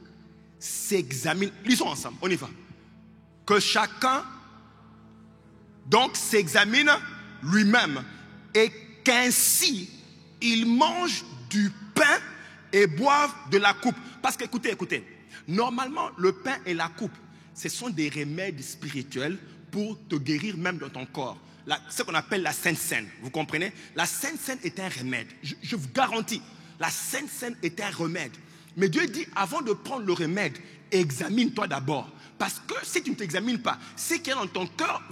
s'examine. Lisons ensemble, on y va. Que chacun donc s'examine lui-même et qu'ainsi il mange du pain et boive de la coupe. Parce que écoutez, normalement le pain et la coupe, ce sont des remèdes spirituels pour te guérir même dans ton corps. Ce qu'on appelle la Sainte Seine, vous comprenez? La Sainte Seine est un remède, je vous garantis. La Sainte Seine est un remède. Mais Dieu dit, avant de prendre le remède, examine-toi d'abord. Parce que si tu ne t'examines pas, ce qui est dans ton cœur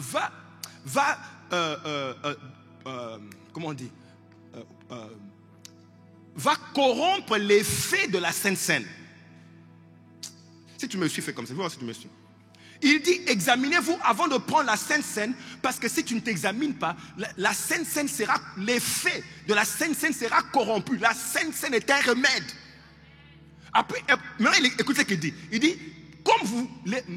va corrompre l'effet de la Sainte Seine. Si tu me suis, fais comme ça. Voir si tu me suis. Il dit, examinez-vous avant de prendre la Sainte Seine, parce que si tu ne t'examines pas, la Sainte Seine sera, l'effet de la Sainte Seine sera corrompu. La Sainte Seine est un remède. Après, maintenant, écoutez ce qu'il dit. Il dit, comme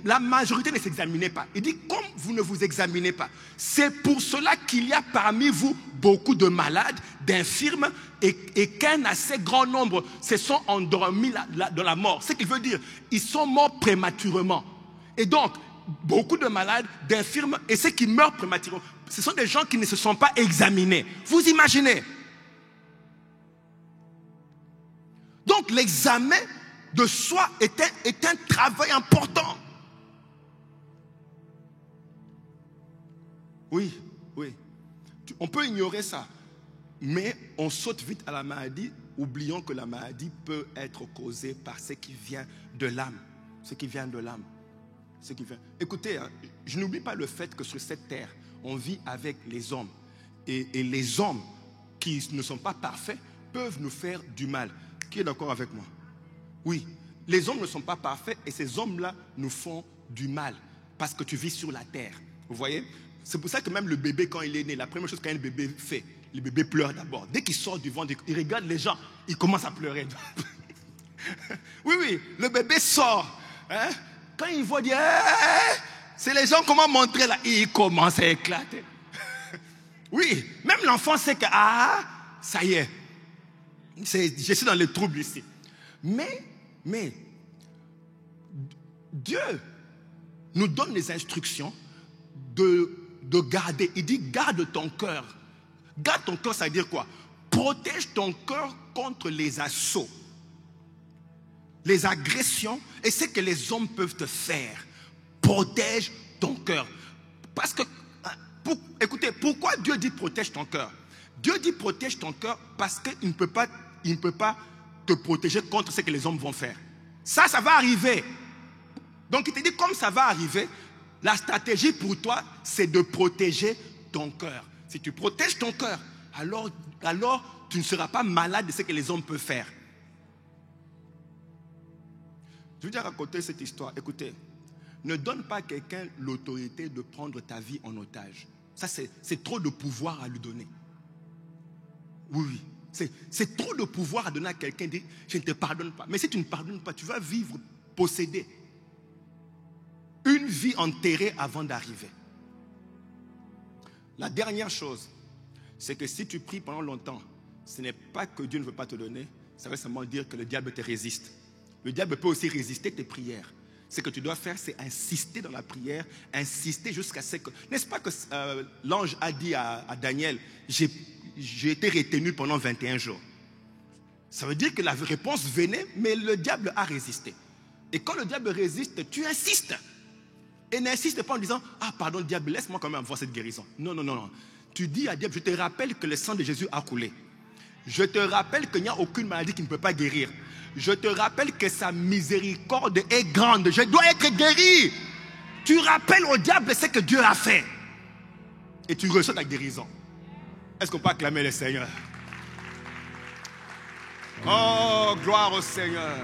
la majorité ne s'examinez pas. Il dit, comme vous ne vous examinez pas. C'est pour cela qu'il y a parmi vous beaucoup de malades, d'infirmes, et qu'un assez grand nombre se sont endormis dans la mort. Ce qu'il veut dire, ils sont morts prématurément. Et donc, beaucoup de malades, d'infirmes, et ceux qui meurent prématurément, ce sont des gens qui ne se sont pas examinés. Vous imaginez? Donc, l'examen de soi est un travail important. Oui. On peut ignorer ça. Mais on saute vite à la maladie, oublions que la maladie peut être causée par ce qui vient de l'âme. Ce qui vient de l'âme. Écoutez, je n'oublie pas le fait que sur cette terre, on vit avec les hommes. Et les hommes qui ne sont pas parfaits peuvent nous faire du mal. Qui est d'accord avec moi? Oui, les hommes ne sont pas parfaits et ces hommes-là nous font du mal parce que tu vis sur la terre. Vous voyez? C'est pour ça que même le bébé, quand il est né, la première chose qu'un bébé fait, le bébé pleure d'abord. Dès qu'il sort du ventre, il regarde les gens, il commence à pleurer. Oui, le bébé sort. Hein? Quand il voit dire, c'est les gens comment montrer là, il commence à éclater. Oui, même l'enfant sait que, ça y est, je suis dans le trouble ici. Mais, Dieu nous donne les instructions de garder. Il dit, garde ton cœur. Garde ton cœur, ça veut dire quoi? Protège ton cœur contre les assauts, les agressions et ce que les hommes peuvent te faire. Protège ton cœur. Parce que, écoutez, pourquoi Dieu dit protège ton cœur? Dieu dit protège ton cœur parce qu'il ne peut pas te protéger contre ce que les hommes vont faire. Ça va arriver. Donc il te dit, comme ça va arriver, la stratégie pour toi, c'est de protéger ton cœur. Si tu protèges ton cœur, alors tu ne seras pas malade de ce que les hommes peuvent faire. Je veux dire raconter cette histoire. Écoutez, ne donne pas à quelqu'un l'autorité de prendre ta vie en otage. Ça, c'est trop de pouvoir à lui donner. Oui. C'est trop de pouvoir à donner à quelqu'un. Dire, je ne te pardonne pas. Mais si tu ne pardonnes pas, tu vas vivre possédé. Une vie enterrée avant d'arriver. La dernière chose, c'est que si tu pries pendant longtemps, ce n'est pas que Dieu ne veut pas te donner, ça veut seulement dire que le diable te résiste. Le diable peut aussi résister tes prières. Ce que tu dois faire, c'est insister dans la prière, insister jusqu'à ce que... N'est-ce pas que l'ange a dit à Daniel, j'ai été retenu pendant 21 jours. Ça veut dire que la réponse venait, mais le diable a résisté. Et quand le diable résiste, tu insistes. Et n'insiste pas en disant, pardon diable, laisse-moi quand même avoir cette guérison. Non. Tu dis à diable, je te rappelle que le sang de Jésus a coulé. Je te rappelle qu'il n'y a aucune maladie qui ne peut pas guérir. Je te rappelle que sa miséricorde est grande. Je dois être guéri. Tu rappelles au diable ce que Dieu a fait. Et tu reçois ta guérison. Est-ce qu'on peut acclamer le Seigneur? Oh, gloire au Seigneur.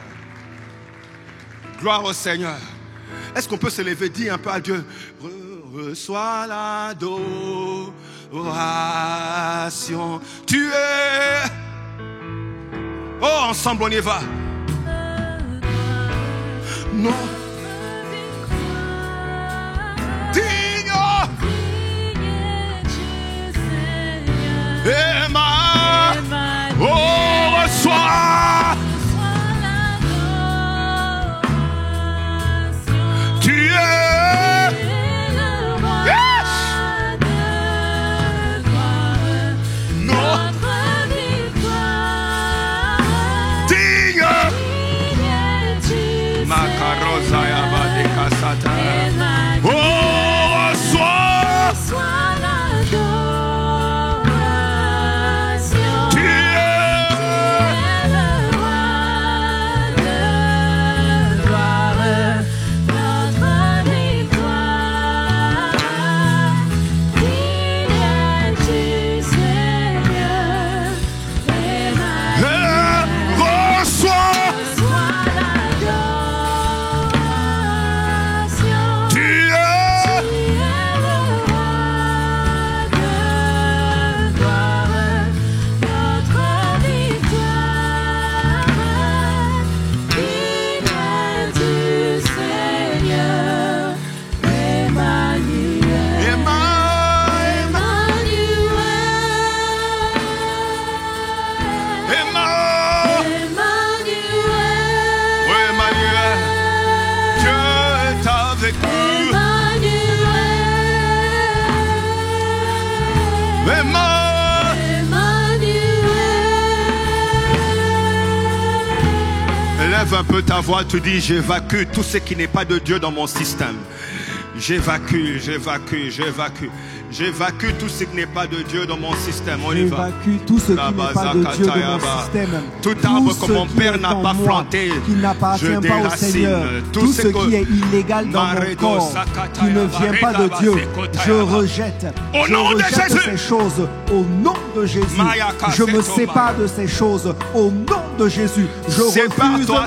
Gloire au Seigneur. Est-ce qu'on peut se lever, dire un peu à Dieu, reçois l'adoration. Tu es... Oh, ensemble on y va. Non. Digne. Emma. Oh, reçois. Tu es. Yes. Non. Oh, reçois l'adoration. Tu es le roi de gloire, notre victoire. Il est du Seigneur, Emmanuel. Reçois un peu ta voix, tu dis j'évacue tout ce qui n'est pas de Dieu dans mon système. J'évacue tout ce qui n'est pas de Dieu dans mon système. On y va. J'évacue tout ce qui n'est pas de Dieu dans mon système. Tout arbre que mon père n'a pas planté, qui n'appartient pas au Seigneur. Tout ce qui est illégal dans mon corps, qui ne vient pas de Dieu, je rejette. Au nom de Jésus. Ces choses au nom de Jésus. Je me sépare de ces choses au nom de Jésus. Je refuse la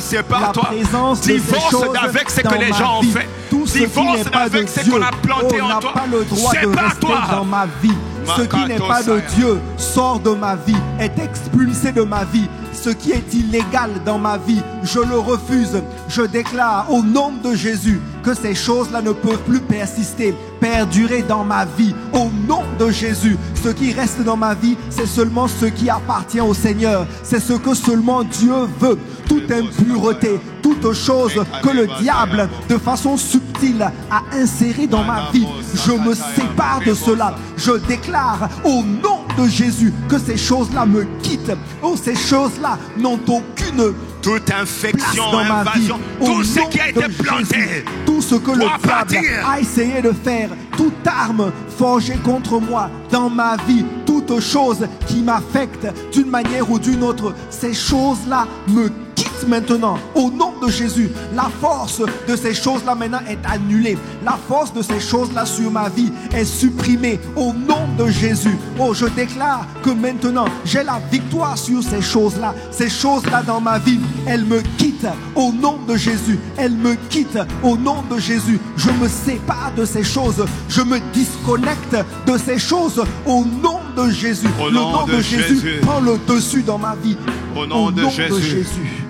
présence de ces choses avec ce que dans les gens ont fait. Tout ce qui n'est pas de Dieu n'a pas le droit de rester dans ma vie. Ce qui n'est pas de Dieu sort de ma vie, est expulsé de ma vie. Ce qui est illégal dans ma vie, je le refuse. Je déclare au nom de Jésus que ces choses-là ne peuvent plus persister, perdurer dans ma vie. Au nom de Jésus, ce qui reste dans ma vie, c'est seulement ce qui appartient au Seigneur. C'est ce que seulement Dieu veut. Toute impureté, toute chose que le diable, de façon subtile, a insérée dans ma vie, je me sépare de cela. Je déclare au nom de Jésus que ces choses-là me quittent. Oh, ces choses-là n'ont aucune toute infection, dans ma vie, invasion, tout ce qui a été planté, tout ce que le diable a essayé de faire, toute arme forgée contre moi dans ma vie, toute chose qui m'affecte d'une manière ou d'une autre, ces choses-là me quittent maintenant. Au nom de Jésus, la force de ces choses-là maintenant est annulée. La force de ces choses-là sur ma vie est supprimée. Au nom de Jésus, oh, je déclare que maintenant j'ai la victoire sur ces choses-là. Ces choses-là dans ma vie, elles me quittent. Au nom de Jésus, elles me quittent. Au nom de Jésus, je me sépare de ces choses. Je me disconnecte de ces choses. Au nom de Jésus, le nom de Jésus prend le dessus dans ma vie. Au nom de Jésus. Jésus.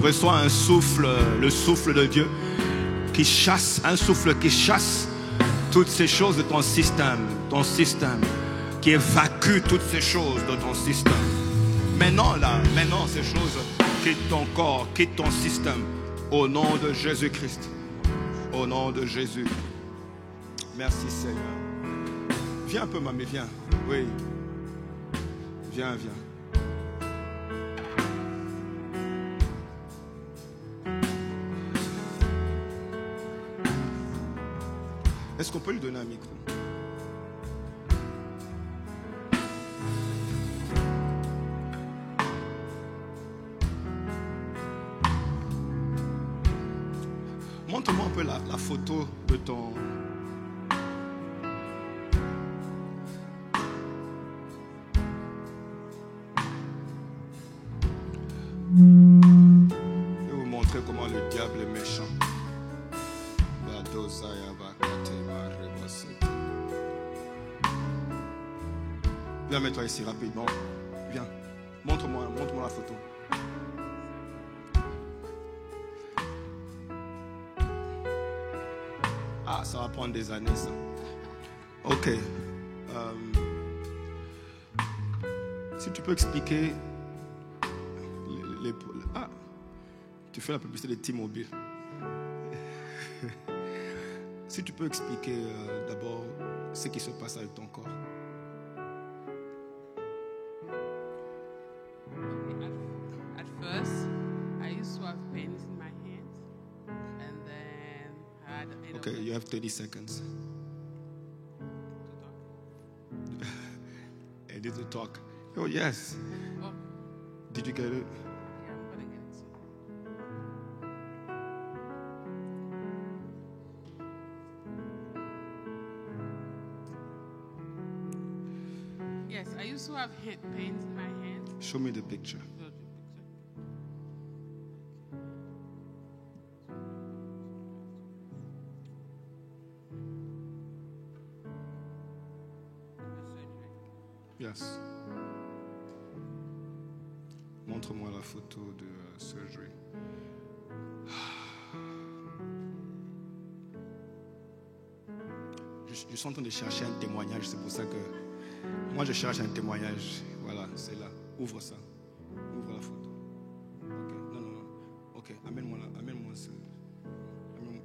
Reçois un souffle, le souffle de Dieu qui chasse, un souffle qui chasse toutes ces choses de ton système, qui évacue toutes ces choses de ton système. Maintenant ces choses quittent ton corps, quittent ton système. Au nom de Jésus-Christ. Au nom de Jésus. Merci Seigneur. Viens un peu, mamie, viens. Oui. Viens. Est-ce qu'on peut lui donner un micro? Montre-moi un peu la photo de ton... Je vais vous montrer comment le diable est méchant. Viens, mets-toi ici rapidement. Viens, montre-moi la photo. Ah, ça va prendre des années, ça. Ok. Si tu peux expliquer Ah, tu fais la publicité de T-Mobile. Si tu peux expliquer d'abord ce qui se passe avec ton corps. At first, I used to have pains in my hands, and then I had. Okay, you have 30 seconds. I need to talk. Oh yes. Oh, Did you get it? yeah, I'm gonna get it soon. Yes, I used to have pains in my hands. Show me the picture. Yes. Montre-moi la photo de surgery. Je suis en train de chercher un témoignage, c'est pour ça que moi je cherche un témoignage. Voilà, c'est là. Ouvre ça. Ouvre la photo. Ok, non. Ok, amène-moi ça.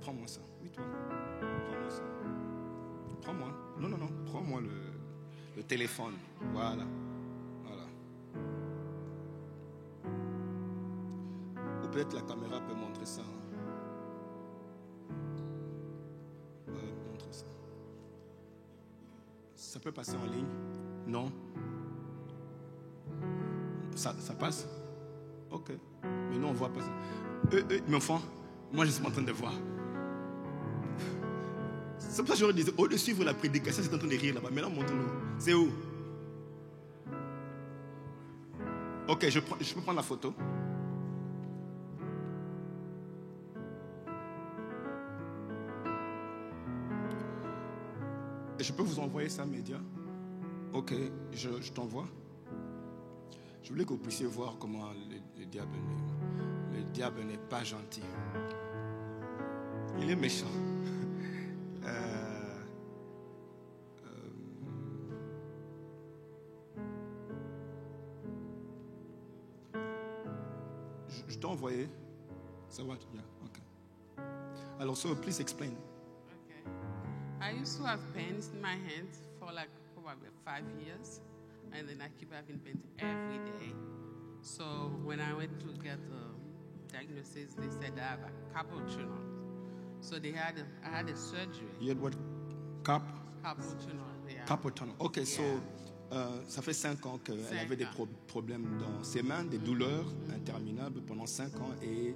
Prends-moi ça. Oui, toi. Prends-moi ça. Prends-moi. Non. Prends-moi le téléphone. Voilà. Ou peut-être la caméra peut montrer ça. Montre ça. Ça peut passer en ligne? Non. Ça passe? Ok. Mais nous on voit pas ça. Mes enfants, moi je suis en train de voir. C'est pour ça que je leur disais, au lieu de suivre la prédication, c'est en train de rire là-bas. Maintenant, montre-nous. C'est où? Ok, je peux prendre la photo. Et je peux vous envoyer ça, média. Ok, je t'envoie. Je voulais que vous puissiez voir comment le diable n'est pas gentil. Il est méchant. Je t'ai envoyé. Ça va? Yeah, okay. Alors, so please explain. Okay. I used to have pains in my hands for like probably 5 years, and then I keep having pains every day. So when I went to get the diagnosis, they said I have a carpal tunnel. So I had a surgery. You had what? Carpal tunnel, yeah. Carpal tunnel. Ok, so ça fait 5 ans qu'elle avait des problèmes dans ses mains, des douleurs interminables pendant 5 ans et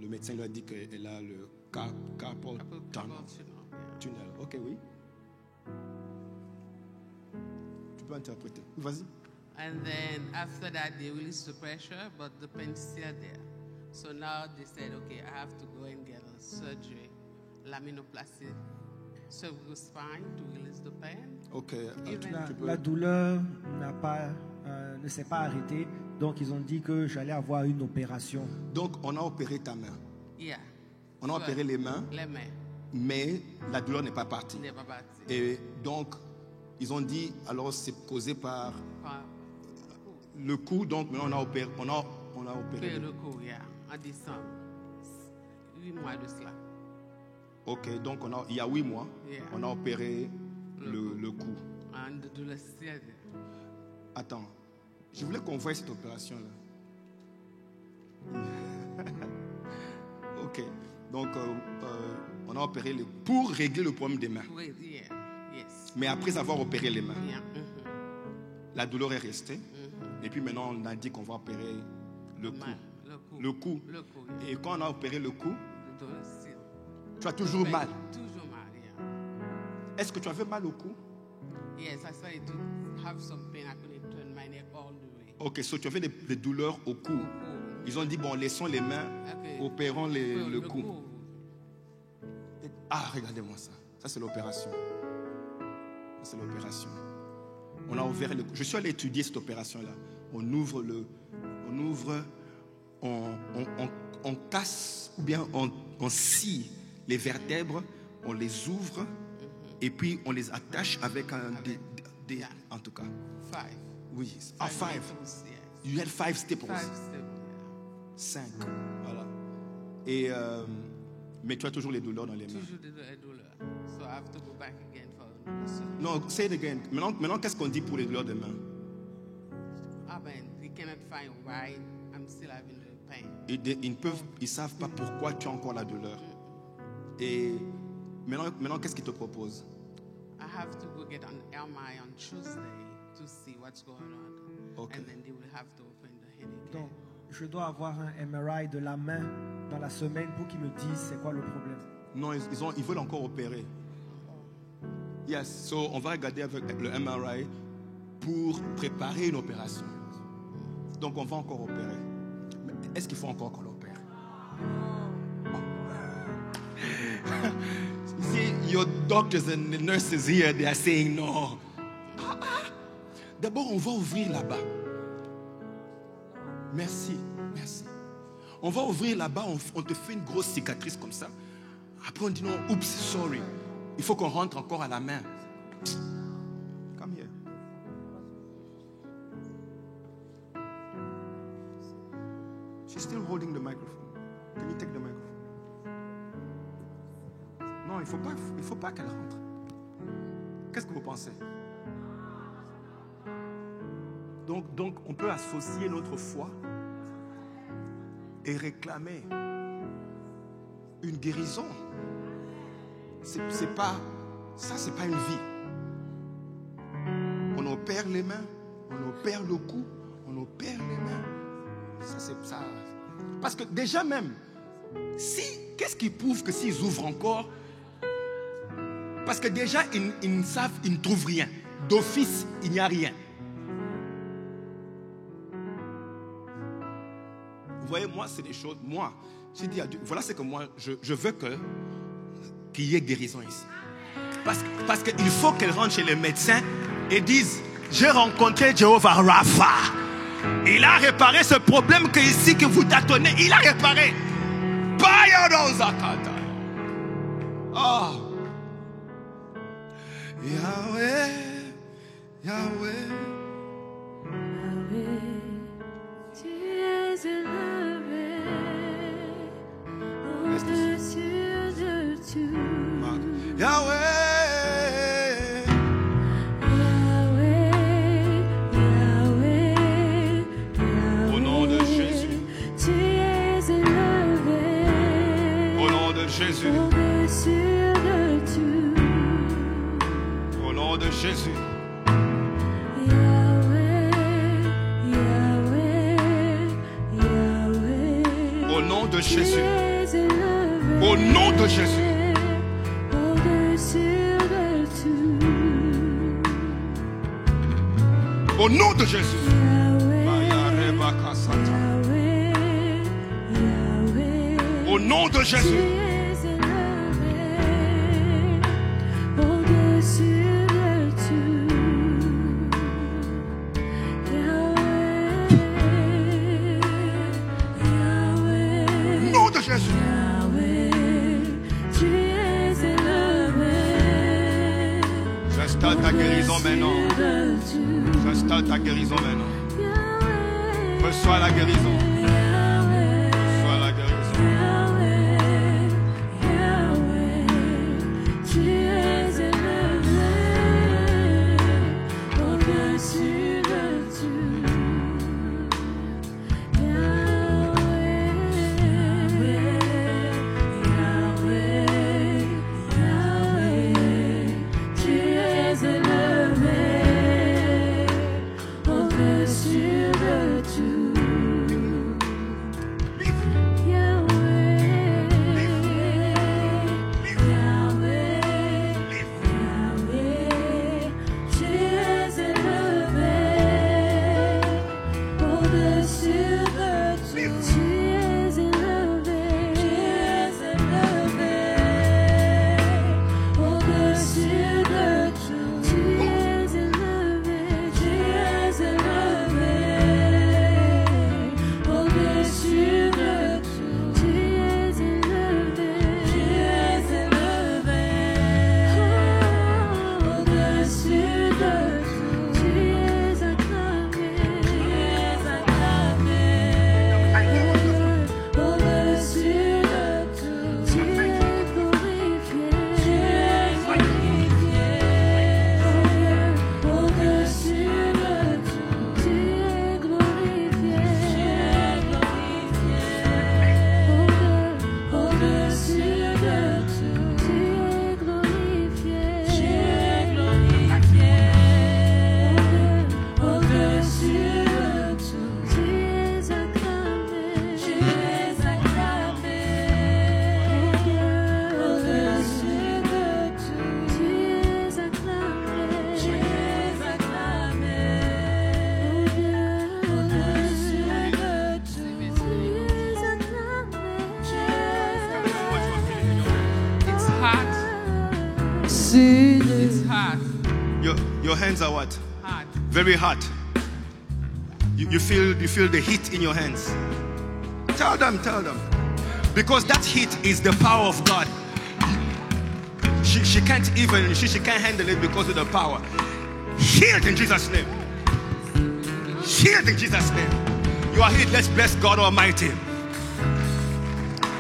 le médecin lui a dit qu'elle a le carpal tunnel. Ok, oui. Tu peux interpréter. Vas-y. And then after that, they released the pressure, but the pain's still there. So now they said, okay, I have to go and get a surgery, laminoplasty, cervical spine to release the pain. Ok. La douleur ne s'est pas arrêtée, donc ils ont dit que j'allais avoir une opération. Donc on a opéré ta main. Yeah. On a opéré les mains, mais la douleur n'est pas partie. Et donc ils ont dit, alors c'est causé par le cou, donc on a opéré. On a opéré le cou, yeah, en décembre. 8 mois de cela. Ok, donc il y a 8 mois, yeah, on a opéré le cou. Attends, je voulais qu'on voie cette opération-là. Ok, donc on a opéré pour régler le problème des mains. Yeah. Yes. Mais après avoir opéré les mains, yeah, la douleur est restée. Et puis maintenant, on a dit qu'on va opérer le cou. Et quand on a opéré le cou, tu as toujours mal. Toujours mal, yeah. Est-ce que tu avais mal au cou? Yes, I started to have some pain. I couldn't turn my neck all the way. Ok, so tu avais des douleurs au cou. Ils ont dit, bon, laissons les mains, opérons le cou. Ah, regardez-moi ça. Ça, c'est l'opération. C'est l'opération. On a ouvert je suis allé étudier cette opération-là. On casse ou bien on scie les vertèbres, on les ouvre et puis on les attache avec en tout cas. 5. Oui. 5. You had 5 staples. 5. Voilà. Et mais tu as toujours les douleurs dans les mains. Toujours les douleurs. So I have to go back again for another surgery. Non, say it again. Maintenant, qu'est-ce qu'on dit pour les douleurs de main? Ah ben, they cannot find why I'm still having the pain. Ils savent pas pourquoi tu as encore la douleur. Et maintenant, qu'est-ce qu'ils te proposent? I have to go get an MRI on Tuesday to see what's going on. Okay. And then they will have to open the head again. Donc, je dois avoir un MRI de la main dans la semaine pour qu'ils me disent c'est quoi le problème. Non, ils veulent encore opérer. Yes, so on va regarder avec le MRI pour préparer une opération. Donc on va encore opérer. Mais est-ce qu'il faut encore qu'on l'opère? See, your doctors and the nurses here, they are saying no. D'abord, on va ouvrir là-bas. Merci. On va ouvrir là-bas, on te fait une grosse cicatrice comme ça. Après, on dit non, oups, sorry. Il faut qu'on rentre encore à la main. Come here. She's still holding the microphone. Can you take the microphone? Non, il faut pas qu'elle rentre. Qu'est-ce que vous pensez? Donc, on peut associer notre foi et réclamer une guérison. C'est pas une vie. On opère les mains, on opère le cou, on opère les mains. Ça c'est ça. Parce que déjà même, qu'est-ce qui prouve que s'ils ouvrent encore? Parce que déjà ils ne trouvent rien. D'office, il n'y a rien. Vous voyez, moi, c'est des choses. Moi, j'ai dit à Dieu, voilà ce que moi, je veux qu'il y ait guérison ici. Parce qu'il faut qu'elle rentre chez les médecins et dise, j'ai rencontré Jéhovah Rapha. Il a réparé ce problème que ici que vous tâtonnez. Il a réparé. Oh. Yahweh, Yahweh. Tu es élevé au-dessus de tout. Yahweh. Au nom de Jésus. Tu es élevé Au nom de Jésus. au-dessus de tout. Au nom de Jésus. Yahweh, Yahweh, Yahweh. Au nom de Tu Jésus. es élevé Au nom de Jésus. au-dessus de tout. Au nom de Jésus. Au nom de Jésus. Nom de Jésus. J'installe ta guérison maintenant. J'installe ta guérison maintenant. Reçois la guérison. Reçois la guérison. It's hard. Your hands are what? Hard. Very hot. You feel the heat in your hands. Tell them. Because that heat is the power of God. She can't even, she can't handle it because of the power. Healed in Jesus' name. Healed in Jesus' name. You are healed. Let's bless God Almighty.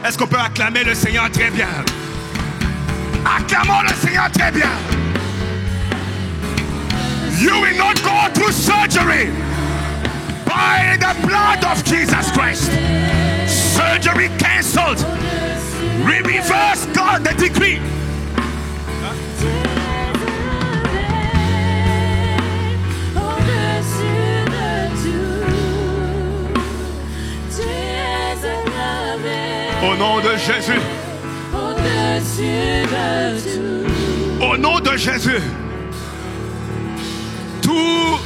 Est-ce qu'on peut acclamer le Seigneur très bien? Acclamons le Seigneur très bien. You will not go through surgery. By the blood of Jesus Christ. Surgery cancelled. We reverse God the decree. Au nom de Jésus. Au nom de Jésus. Toute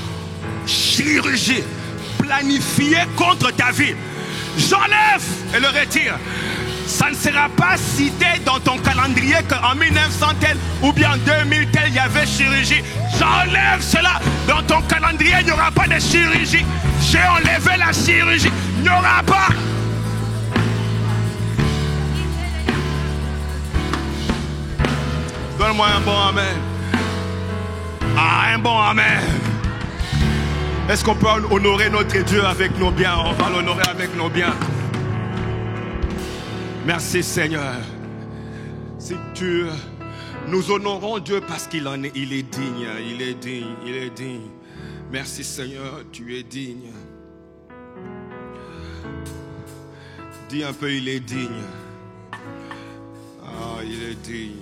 chirurgie planifiée contre ta vie, j'enlève et le retire. Ça ne sera pas cité dans ton calendrier qu'en 1900 tel ou bien en 2000 tel, il y avait chirurgie. J'enlève cela. Dans ton calendrier, il n'y aura pas de chirurgie. J'ai enlevé la chirurgie. Il n'y aura pas. Donne-moi un bon amen. Ah, un bon amen. Est-ce qu'on peut honorer notre Dieu avec nos biens? On va l'honorer avec nos biens. Merci Seigneur. Si tu... Nous honorons Dieu parce qu'il est digne. Il est digne. Il est digne. Merci Seigneur, tu es digne. Dis un peu, il est digne. Ah, il est digne.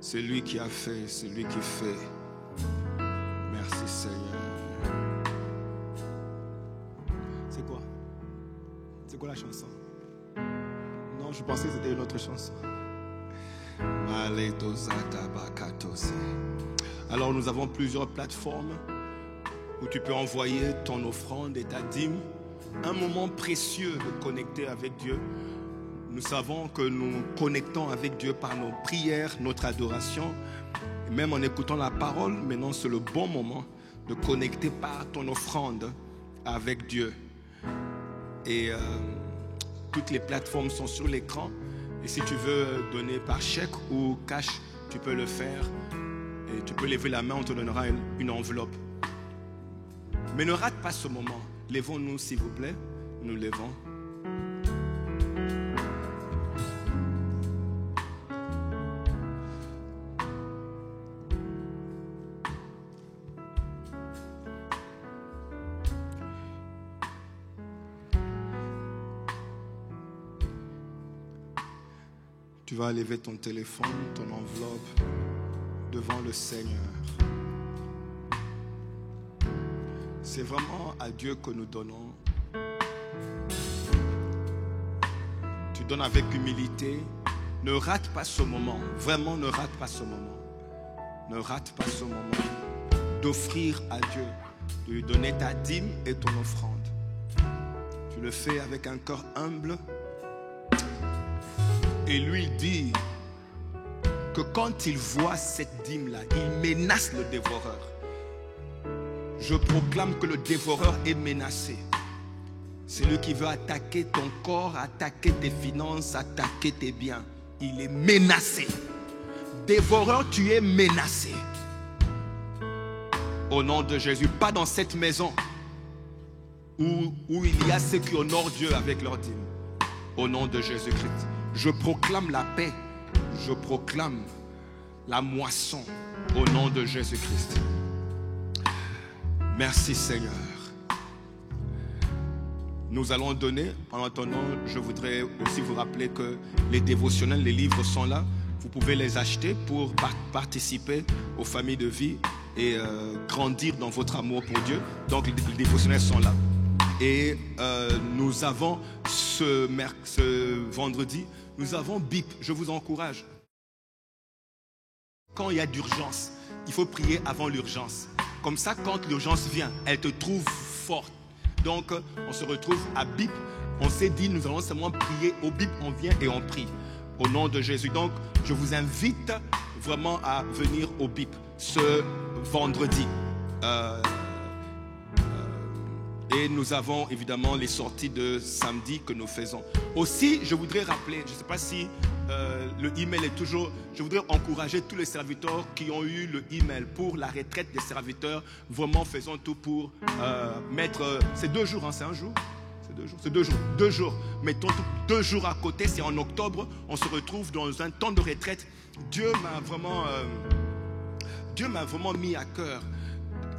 C'est lui qui a fait, c'est lui qui fait. Merci Seigneur. C'est quoi? C'est quoi la chanson? Non, je pensais que c'était une autre chanson. Alors nous avons plusieurs plateformes où tu peux envoyer ton offrande et ta dîme. Un moment précieux de connecter avec Dieu. Nous savons que nous connectons avec Dieu par nos prières, notre adoration. Et même en écoutant la parole, maintenant c'est le bon moment de connecter par ton offrande avec Dieu. Et toutes les plateformes sont sur l'écran. Et si tu veux donner par chèque ou cash, tu peux le faire. Et tu peux lever la main, on te donnera une enveloppe. Mais ne rate pas ce moment. Lèvons-nous s'il vous plaît. Nous levons. Tu vas lever ton téléphone, ton enveloppe devant le Seigneur. C'est vraiment à Dieu que nous donnons. Tu donnes avec humilité. Ne rate pas ce moment. Vraiment, ne rate pas ce moment. Ne rate pas ce moment d'offrir à Dieu, de lui donner ta dîme et ton offrande. Tu le fais avec un cœur humble. Et lui dit que quand il voit cette dîme-là, il menace le dévoreur. Je proclame que le dévoreur est menacé. C'est lui qui veut attaquer ton corps, attaquer tes finances, attaquer tes biens. Il est menacé. Dévoreur, tu es menacé. Au nom de Jésus, pas dans cette maison où il y a ceux qui honorent Dieu avec leur dîme. Au nom de Jésus-Christ. Je proclame la paix. Je proclame la moisson au nom de Jésus-Christ. Merci Seigneur. Nous allons donner. En attendant, je voudrais aussi vous rappeler que les dévotionnels, les livres sont là. Vous pouvez les acheter pour participer aux familles de vie et grandir dans votre amour pour Dieu. Donc les dévotionnels sont là. Et nous avons ce vendredi, nous avons BIP. Je vous encourage. Quand il y a d'urgence, il faut prier avant l'urgence. Comme ça, quand l'urgence vient, elle te trouve forte. Donc, on se retrouve à BIP. On s'est dit, nous allons seulement prier au BIP. On vient et on prie au nom de Jésus. Donc, je vous invite vraiment à venir au BIP ce vendredi. Et nous avons évidemment les sorties de samedi que nous faisons. Aussi, je voudrais rappeler, je ne sais pas si le email est toujours... Je voudrais encourager tous les serviteurs qui ont eu le email pour la retraite des serviteurs. Vraiment, faisons tout pour mettre... c'est 2 jours, hein, c'est un jour? C'est 2 jours. 2 jours. Mettons 2 jours à côté, c'est en octobre. On se retrouve dans un temps de retraite. Dieu m'a vraiment mis à cœur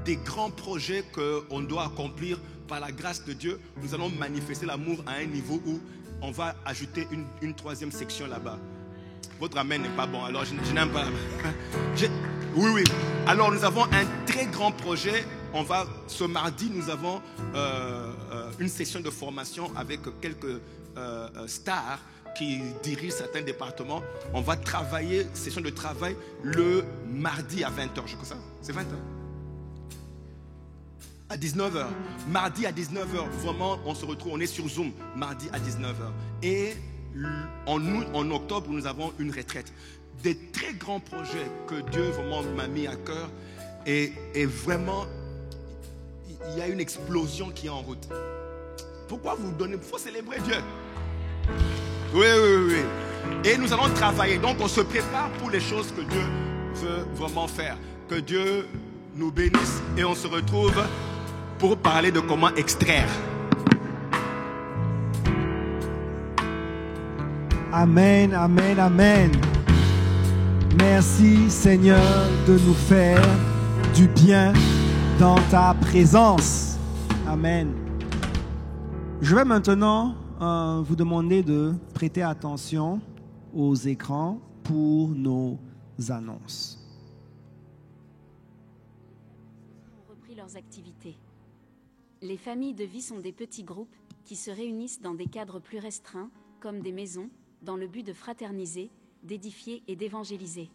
des grands projets qu'on doit accomplir par la grâce de Dieu. Nous allons manifester l'amour à un niveau où on va ajouter une 3e section là-bas. Votre amen n'est pas bon, alors je n'aime pas. Oui. Alors nous avons un très grand projet. Ce mardi, nous avons une session de formation avec quelques stars qui dirigent certains départements. On va travailler, session de travail, le mardi à 20h. Je crois ça, c'est 20h. À 19h. Mardi à 19h. Vraiment, on se retrouve, on est sur Zoom. Mardi à 19h. Et en octobre, nous avons une retraite. Des très grands projets que Dieu vraiment m'a mis à cœur. Et vraiment, il y a une explosion qui est en route. Pourquoi vous donnez? Il faut célébrer Dieu. Oui. Et nous allons travailler. Donc, on se prépare pour les choses que Dieu veut vraiment faire. Que Dieu nous bénisse. Et on se retrouve pour parler de comment extraire. Amen, amen, amen. Merci Seigneur de nous faire du bien dans ta présence. Amen. Je vais maintenant vous demander de prêter attention aux écrans pour nos annonces. Ont repris leurs activités. Les familles de vie sont des petits groupes qui se réunissent dans des cadres plus restreints, comme des maisons, dans le but de fraterniser, d'édifier et d'évangéliser.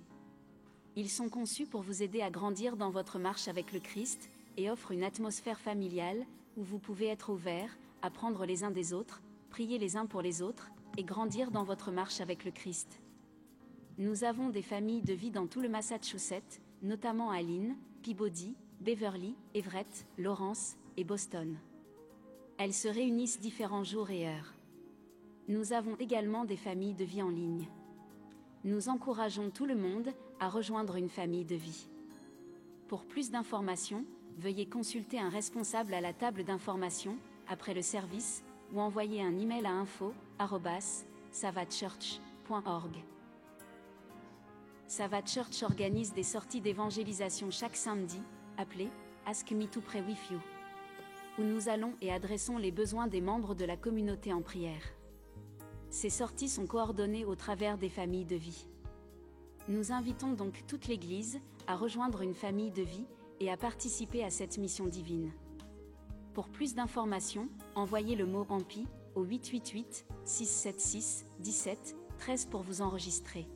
Ils sont conçus pour vous aider à grandir dans votre marche avec le Christ et offrent une atmosphère familiale où vous pouvez être ouverts, apprendre les uns des autres, prier les uns pour les autres et grandir dans votre marche avec le Christ. Nous avons des familles de vie dans tout le Massachusetts, notamment à Lynn, Peabody, Beverly, Everett, Lawrence et Boston. Elles se réunissent différents jours et heures. Nous avons également des familles de vie en ligne. Nous encourageons tout le monde à rejoindre une famille de vie. Pour plus d'informations, veuillez consulter un responsable à la table d'information après le service ou envoyer un email à info@savatchurch.org. Savat Church organise des sorties d'évangélisation chaque samedi, appelées Ask Me to Pray with You, où nous allons et adressons les besoins des membres de la communauté en prière. Ces sorties sont coordonnées au travers des familles de vie. Nous invitons donc toute l'Église à rejoindre une famille de vie et à participer à cette mission divine. Pour plus d'informations, envoyez le mot AMPI au 888-676-17-13 pour vous enregistrer.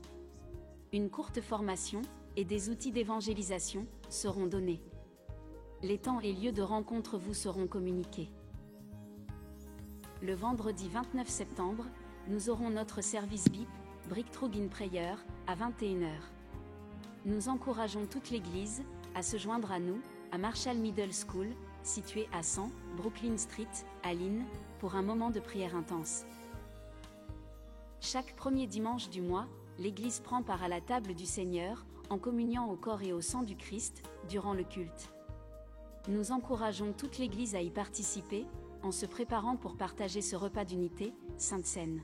Une courte formation et des outils d'évangélisation seront donnés. Les temps et lieux de rencontre vous seront communiqués. Le vendredi 29 septembre, nous aurons notre service BIP, Breakthrough in Prayer, à 21h. Nous encourageons toute l'Église à se joindre à nous, à Marshall Middle School, situé à 100 Brooklyn Street, à Lynn, pour un moment de prière intense. Chaque premier dimanche du mois, l'Église prend part à la table du Seigneur, en communiant au corps et au sang du Christ, durant le culte. Nous encourageons toute l'Église à y participer, en se préparant pour partager ce repas d'unité, Sainte Seine.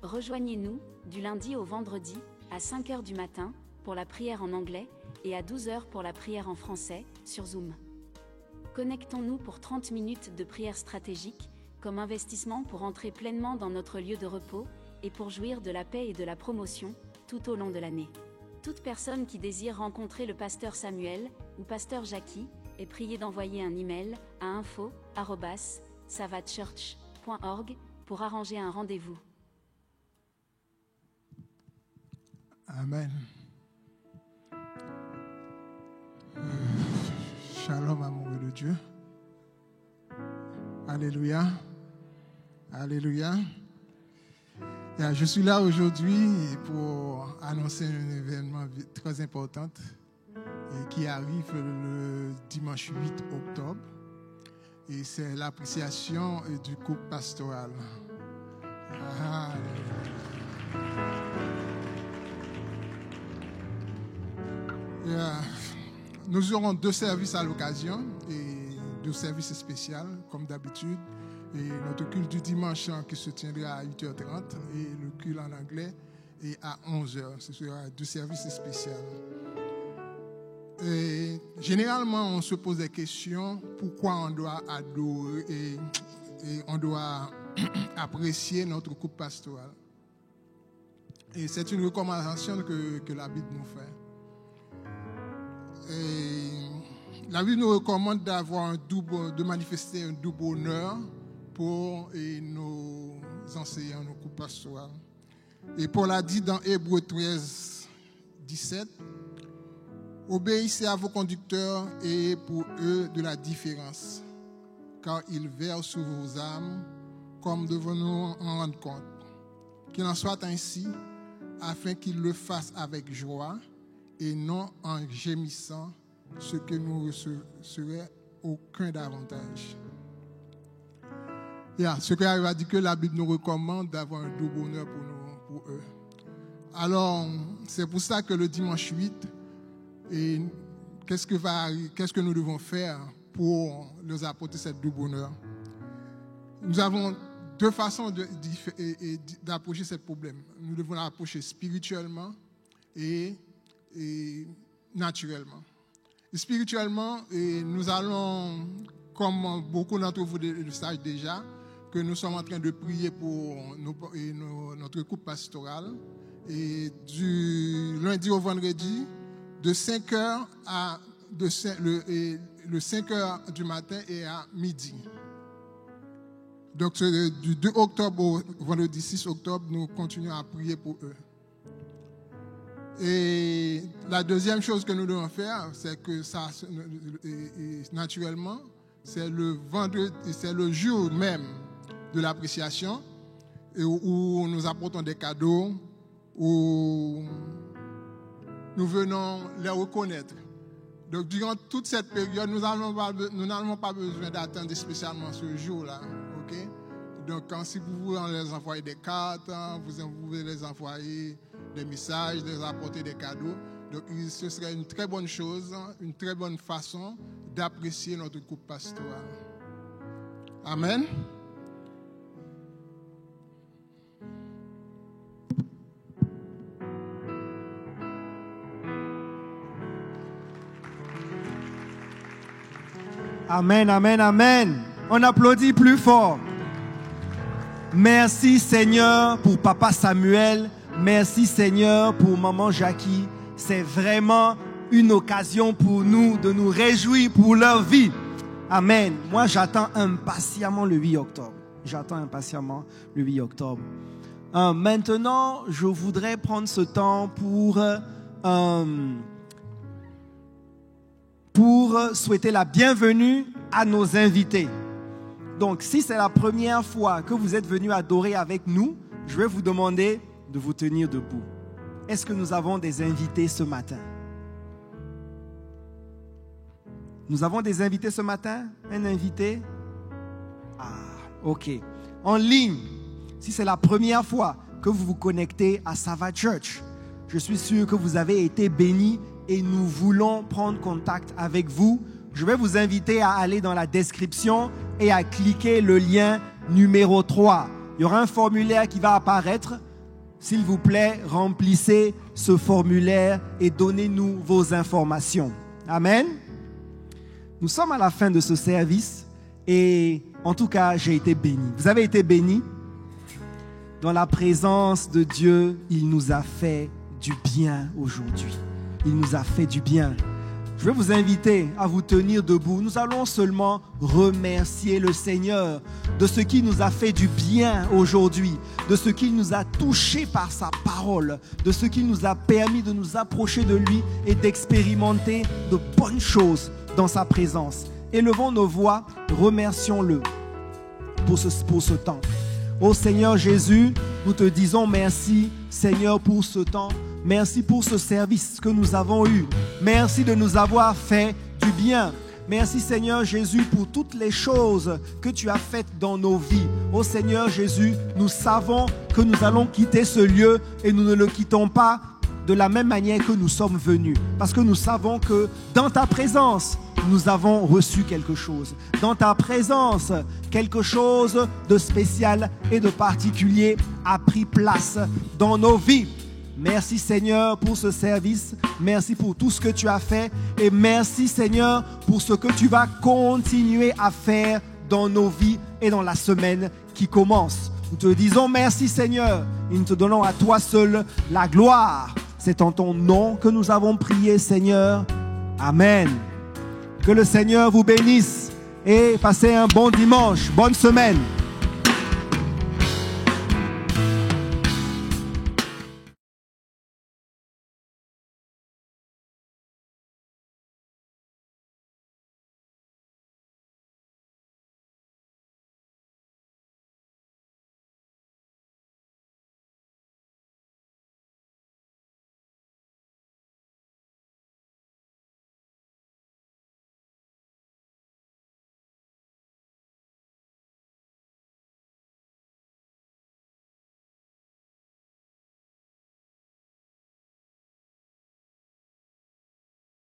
Rejoignez-nous, du lundi au vendredi, à 5h du matin, pour la prière en anglais, et à 12h pour la prière en français, sur Zoom. Connectons-nous pour 30 minutes de prière stratégique, comme investissement pour entrer pleinement dans notre lieu de repos, et pour jouir de la paix et de la promotion, tout au long de l'année. Toute personne qui désire rencontrer le pasteur Samuel, ou pasteur Jackie, est priée d'envoyer un email à info@savatchurch.org pour arranger un rendez-vous. Amen. Shalom, amoureux de Dieu. Alléluia. Alléluia. Je suis là aujourd'hui pour annoncer un événement très important qui arrive le dimanche 8 octobre. Et c'est l'appréciation du couple pastoral. Nous aurons 2 services à l'occasion, et 2 services spéciaux comme d'habitude. Et notre culte du dimanche qui se tiendra à 8h30 et le culte en anglais est à 11h. Ce sera 2 services spéciaux. Et généralement, on se pose des questions. Pourquoi on doit adorer et on doit apprécier notre couple pastoral? Et c'est une recommandation que la Bible nous fait. Et la Bible nous recommande de manifester un double honneur pour nos enseignants, nos couples pastoraux. Et Paul a dit dans Hébreux 13, 17, « Obéissez à vos conducteurs et pour eux de la différence, car ils veillent sur vos âmes comme devons nous en rendre compte. Qu'il en soit ainsi, afin qu'il le fasse avec joie et non en gémissant, ce que nous serait aucun davantage. Ce que a dit que la Bible nous recommande d'avoir un doux bonheur pour eux. Alors, c'est pour ça que le dimanche 8, et qu'est-ce que nous devons faire pour leur apporter ce doux bonheur? Nous avons deux façons d'approcher ce problème. Nous devons l'approcher spirituellement et naturellement. Et spirituellement, nous allons, comme beaucoup d'entre vous le savent déjà, que nous sommes en train de prier pour notre couple pastoral. Et du lundi au vendredi, de 5h le 5h du matin et à midi. Donc, du 2 octobre au vendredi 6 octobre, nous continuons à prier pour eux. Et la deuxième chose que nous devons faire, c'est que ça, naturellement, c'est le vendredi, c'est le jour même de l'appréciation où nous apportons des cadeaux, où nous venons les reconnaître. Donc, durant toute cette période, nous n'avons pas besoin d'attendre spécialement ce jour-là. Okay? Donc, si vous voulez les envoyer des cartes, vous pouvez les envoyer des messages, les apporter des cadeaux. Donc, ce serait une très bonne chose, une très bonne façon d'apprécier notre couple pastoral. Amen. Amen, amen, amen. On applaudit plus fort. Merci Seigneur pour Papa Samuel. Merci Seigneur pour Maman Jackie. C'est vraiment une occasion pour nous de nous réjouir pour leur vie. Amen. Moi, j'attends impatiemment le 8 octobre. J'attends impatiemment le 8 octobre. Maintenant, je voudrais prendre ce temps pour souhaiter la bienvenue à nos invités. Donc, si c'est la première fois que vous êtes venus adorer avec nous, je vais vous demander de vous tenir debout. Est-ce que nous avons des invités ce matin? Nous avons des invités ce matin? Un invité? Ah, ok. En ligne, si c'est la première fois que vous vous connectez à Sava Church, je suis sûr que vous avez été bénis et nous voulons prendre contact avec vous. Je vais vous inviter à aller dans la description et à cliquer le lien numéro 3. Il y aura un formulaire qui va apparaître. S'il vous plaît, remplissez ce formulaire et donnez-nous vos informations. Amen. Nous sommes à la fin de ce service et en tout cas, j'ai été béni. Vous avez été bénis? Dans la présence de Dieu, il nous a fait du bien aujourd'hui. Il nous a fait du bien. Je vais vous inviter à vous tenir debout. Nous allons seulement remercier le Seigneur de ce qui nous a fait du bien aujourd'hui, de ce qu'il nous a touchés par sa parole, de ce qu'il nous a permis de nous approcher de lui et d'expérimenter de bonnes choses dans sa présence. Élevons nos voix, remercions-le pour ce temps. Ô Seigneur Jésus, nous te disons merci, Seigneur, pour ce temps. Merci pour ce service que nous avons eu. Merci de nous avoir fait du bien. Merci Seigneur Jésus pour toutes les choses que tu as faites dans nos vies. Ô Seigneur Jésus, nous savons que nous allons quitter ce lieu et nous ne le quittons pas de la même manière que nous sommes venus. Parce que nous savons que dans ta présence, nous avons reçu quelque chose. Dans ta présence, quelque chose de spécial et de particulier a pris place dans nos vies. Merci Seigneur pour ce service, merci pour tout ce que tu as fait et merci Seigneur pour ce que tu vas continuer à faire dans nos vies et dans la semaine qui commence. Nous te disons merci Seigneur et nous te donnons à toi seul la gloire. C'est en ton nom que nous avons prié Seigneur. Amen. Que le Seigneur vous bénisse et passez un bon dimanche, bonne semaine.